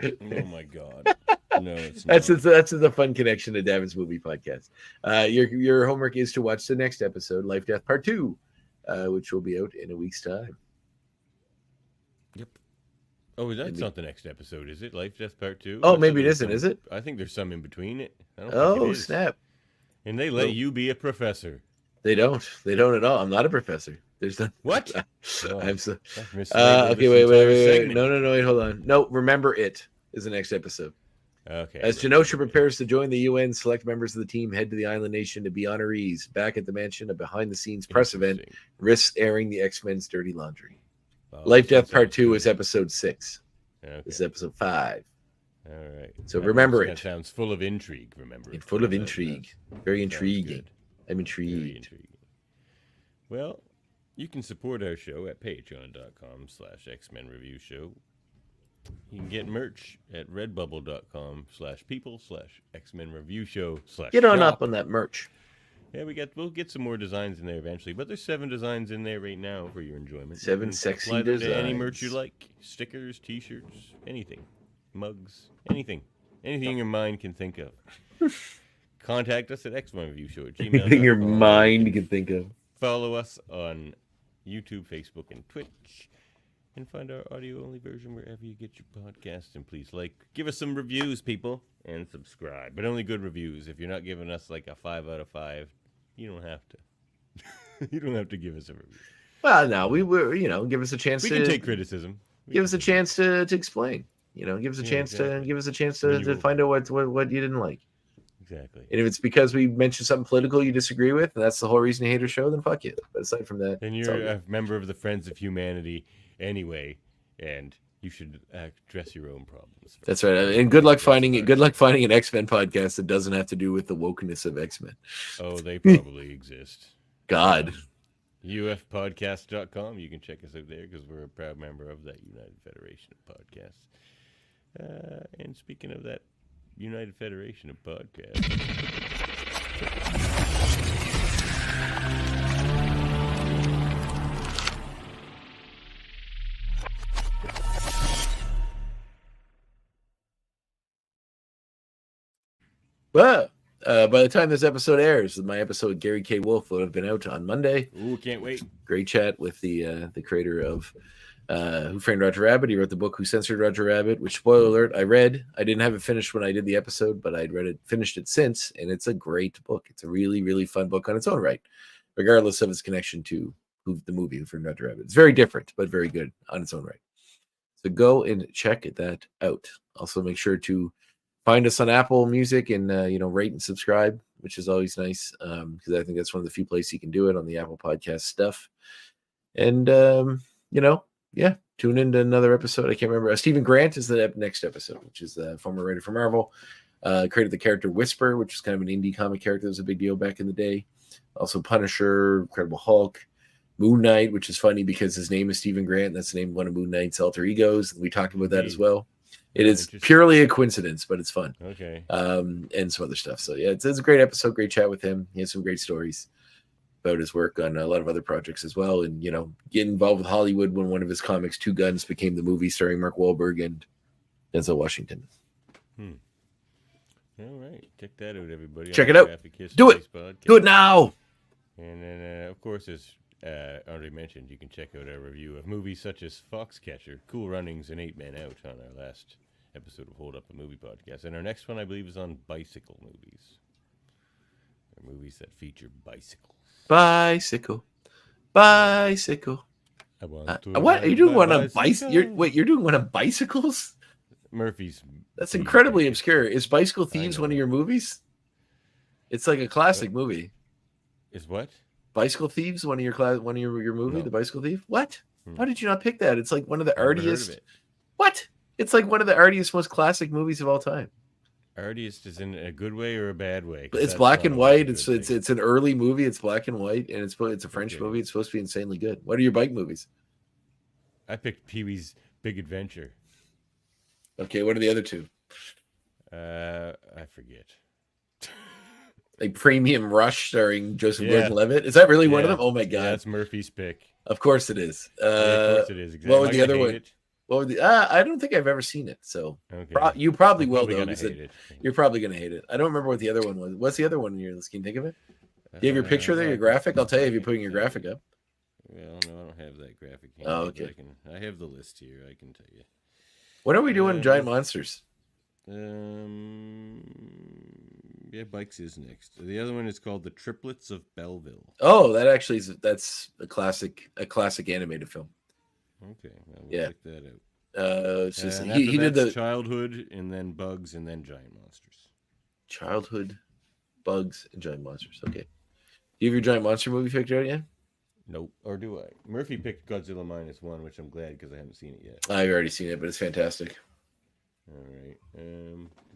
Oh my God! No, it's not. That's the fun connection to Davin's movie podcast. Your homework is to watch the next episode, Life Death Part 2, which will be out in a week's time. Yep. Oh, that's not the next episode, is it? Life Death Part 2? Oh, maybe it isn't. Is it? I think there's some in between it. I don't think it is. Snap! And they let you be a professor. They don't. They don't at all. I'm not a professor. There's no what? I'm so. Okay, wait. No, wait. Hold on. No, Remember It is the next episode. Okay. As Genosha prepares to join the UN, select members of the team head to the island nation to be honorees. Back at the mansion, a behind-the-scenes press event risks airing the X-Men's dirty laundry. Life Death Part 2 is episode 6. Okay. This is episode 5. All right. So Remember It. That sounds full of intrigue. Remember It. Full of intrigue. Very intriguing. I'm intrigued. Well, you can support our show at patreon.com/X-Men Review Show. You can get merch at redbubble.com/people/X-Men Review Show /. Get on up on that merch. Yeah, we'll get some more designs in there eventually, but there's 7 designs in there right now for your enjoyment. 7 sexy designs. Any merch you like, stickers, t-shirts, anything, mugs, anything your mind can think of. Contact us at xmenreviewshow@gmail.com. Anything your mind can think of. Follow us on YouTube, Facebook, and Twitch. And find our audio-only version wherever you get your podcasts. And please give us some reviews, people, and subscribe. But only good reviews. If you're not giving us a 5 out of 5, you don't have to. You don't have to give us a review. Well, no, we were, give us a chance we can take criticism. Give us a chance to explain. Give us a chance to find out what you didn't like. Exactly. And if it's because we mentioned something political you disagree with, and that's the whole reason you hate our show, then fuck you. But aside from that, then you're a member of the Friends of Humanity anyway, and you should address your own problems. That's right. And good luck finding an X-Men podcast that doesn't have to do with the wokeness of X-Men. Oh, they probably exist. God. UFpodcast.com. You can check us out there because we're a proud member of that United Federation of Podcasts. And speaking of that United Federation of Podcasts. But by the time this episode airs, my episode with Gary K. Wolf will have been out on Monday. Ooh, can't wait. Great chat with the creator of Who Framed Roger Rabbit. He wrote the book Who Censored Roger Rabbit, which, spoiler alert, I read. I didn't have it finished when I did the episode, but I'd finished it since, and it's a great book. It's a really, really fun book on its own right, regardless of its connection to the movie Who Framed Roger Rabbit. It's very different, but very good on its own right. So go and check that out. Also, make sure to find us on Apple Music and rate and subscribe, which is always nice because I think that's one of the few places you can do it on the Apple Podcast stuff. And tune into another episode. I can't remember. Stephen Grant is the next episode, which is the former writer for Marvel. Created the character Whisper, which is kind of an indie comic character that was a big deal back in the day. Also Punisher, Incredible Hulk, Moon Knight, which is funny because his name is Stephen Grant. That's the name of one of Moon Knight's alter egos. We talked about that as well. It is purely a coincidence, but it's fun. Okay. And some other stuff. So yeah, it's a great episode. Great chat with him. He has some great stories. about his work on a lot of other projects as well, and get involved with Hollywood when one of his comics, Two Guns, became the movie starring Mark Wahlberg and Denzel Washington. All right, check that out, everybody. Check it out. Do it. Do it now. And then, of course, as already mentioned, you can check out our review of movies such as Foxcatcher, Cool Runnings, and 8 Men Out on our last episode of Hold Up a Movie Podcast. And our next one, I believe, is on bicycle movies. Or movies that feature bicycles. Bicycle. What are you doing? One on bicycles? You're doing one on bicycles? Murphy's. That's incredibly obscure. Is Bicycle Thieves one of your movies? It's like a classic movie. Is what? Bicycle Thieves one of your movie? No. The Bicycle Thief? What? How did you not pick that? It's like one of the artiest. What? It's like one of the artiest, most classic movies of all time. Artiest is in a good way or a bad way? It's black and white. It's an early movie. It's black and white, and it's a French movie. It's supposed to be insanely good. What are your bike movies? I picked Pee-wee's Big Adventure. Okay, what are the other two? I forget. Like Premium Rush starring Joseph Gordon-Levitt. Is that really one of them? Oh my god, that's Murphy's pick. Of course it is. Of course it is. Exactly. What was the other one? What were the? I don't think I've ever seen it. So you probably will though. You're probably gonna hate it. I don't remember what the other one was. What's the other one in your list? Can you think of it? Do you have your picture there? Your graphic? I'll tell you if you're putting your graphic up. Well, no, I don't have that graphic. Oh, okay. I have the list here. I can tell you. What are we doing? Giant Monsters. Yeah, Bikes is next. The other one is called The Triplets of Belleville. Oh, that's a classic animated film. Okay, well, we'll check that out. He did the Childhood, and then Bugs, and then Giant Monsters. Childhood, Bugs, and Giant Monsters. Okay. Do you have your Giant Monster movie picked out yet? Nope. Or do I? Murphy picked Godzilla -1, which I'm glad because I haven't seen it yet. I've already seen it, but it's fantastic. All right.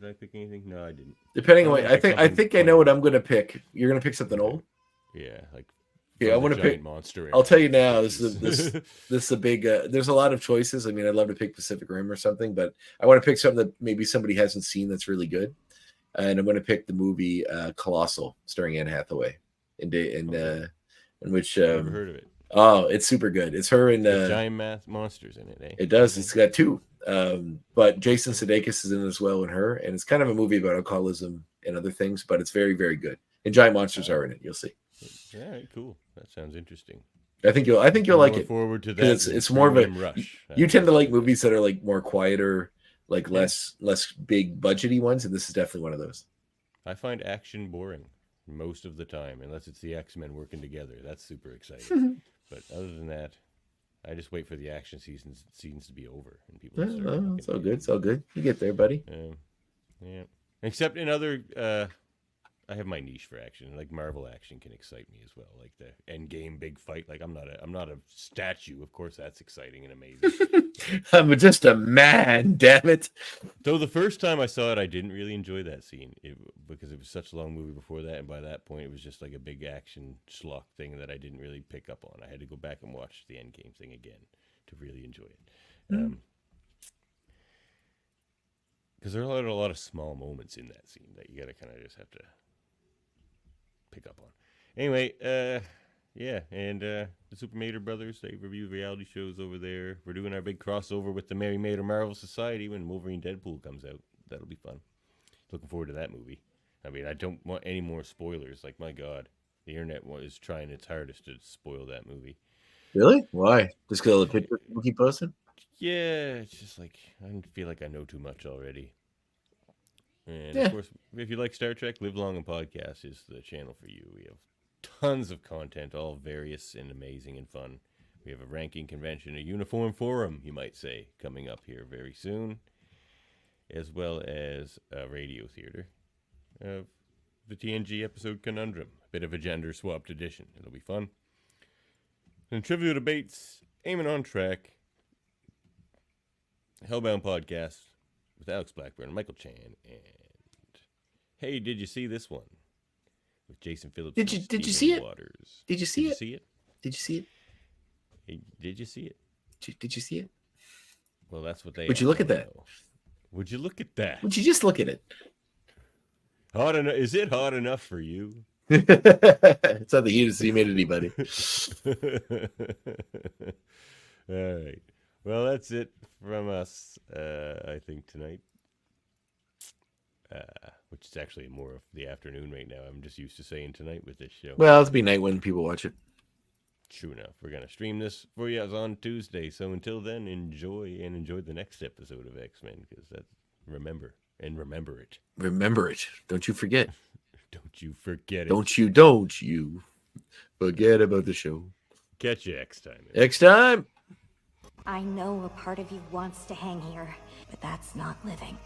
Did I pick anything? No, I didn't. Depending on what I think I know what I'm going to pick. You're going to pick something old? Yeah, like I want to pick Monster. I'll tell you now. This is a big. There's a lot of choices. I mean, I'd love to pick Pacific Rim or something, but I want to pick something that maybe somebody hasn't seen that's really good. And I'm going to pick the movie Colossal, starring Anne Hathaway, in which I've never heard of it. Oh, it's super good. It's her and giant monsters in it. Eh? It does. It's got two. But Jason Sudeikis is in it as well, and her. And it's kind of a movie about alcoholism and other things, but it's very, very good. And giant monsters are in it. You'll see. All right, cool. That sounds interesting. I think you'll like it. Forward to that. It's more of a rush. You tend to like movies that are like more quieter, like less big budgety ones, and this is definitely one of those. I find action boring most of the time, unless it's the X-Men working together. That's super exciting. But other than that, I just wait for the action scenes to be over and people. It's all good. It's all good. You get there, buddy. Yeah. Except in other, I have my niche for action. Like Marvel action can excite me as well. Like the end game big fight. Like I'm not a statue. Of course, that's exciting and amazing. I'm just a man. Damn it. Though the first time I saw it, I didn't really enjoy that scene because it was such a long movie before that, and by that point, it was just like a big action schlock thing that I didn't really pick up on. I had to go back and watch the end game thing again to really enjoy it. Because there are a lot of small moments in that scene that you got to kind of just have to pick up on. Anyway, yeah, and the Super Mater Brothers, they review reality shows over there. We're doing our big crossover with the Mary Mater Marvel Society when Wolverine Deadpool comes out. That'll be fun. Looking forward to that movie. I mean, I don't want any more spoilers. Like, my God, the internet is trying its hardest to spoil that movie. Really? Why? Just because of the picture people keep posting? Yeah, it's just like, I feel like I know too much already. And of course, if you like Star Trek, Live Long and Podcast is the channel for you. We have tons of content, all various and amazing and fun. We have a ranking convention, a uniform forum, you might say, coming up here very soon, as well as a radio theater of the TNG episode Conundrum, a bit of a gender-swapped edition. It'll be fun. And trivia debates, aiming on track, Hellbound Podcast with Alex Blackburn, Michael Chan, and Hey, did you see this one? With Jason Phillips. Did you see it? Waters. Did you see it? Did you see it? Hey, did you see it? Did you see it? Well, that's what they. Would you look at that? Would you look at that? Would you just look at it? Hot enough? Is it hot enough for you? It's not the hugest humidity, buddy. All right. Well, that's it from us, I think, tonight. Which is actually more of the afternoon right now. I'm just used to saying tonight with this show. Well, it'll be night when people watch it. True enough. We're going to stream this for you on Tuesday. So until then, enjoy the next episode of X-Men, because that's remember it. Remember it. Don't you forget. Don't you forget it. Don't you forget about the show. Catch you next time. Next time. I know a part of you wants to hang here, but that's not living.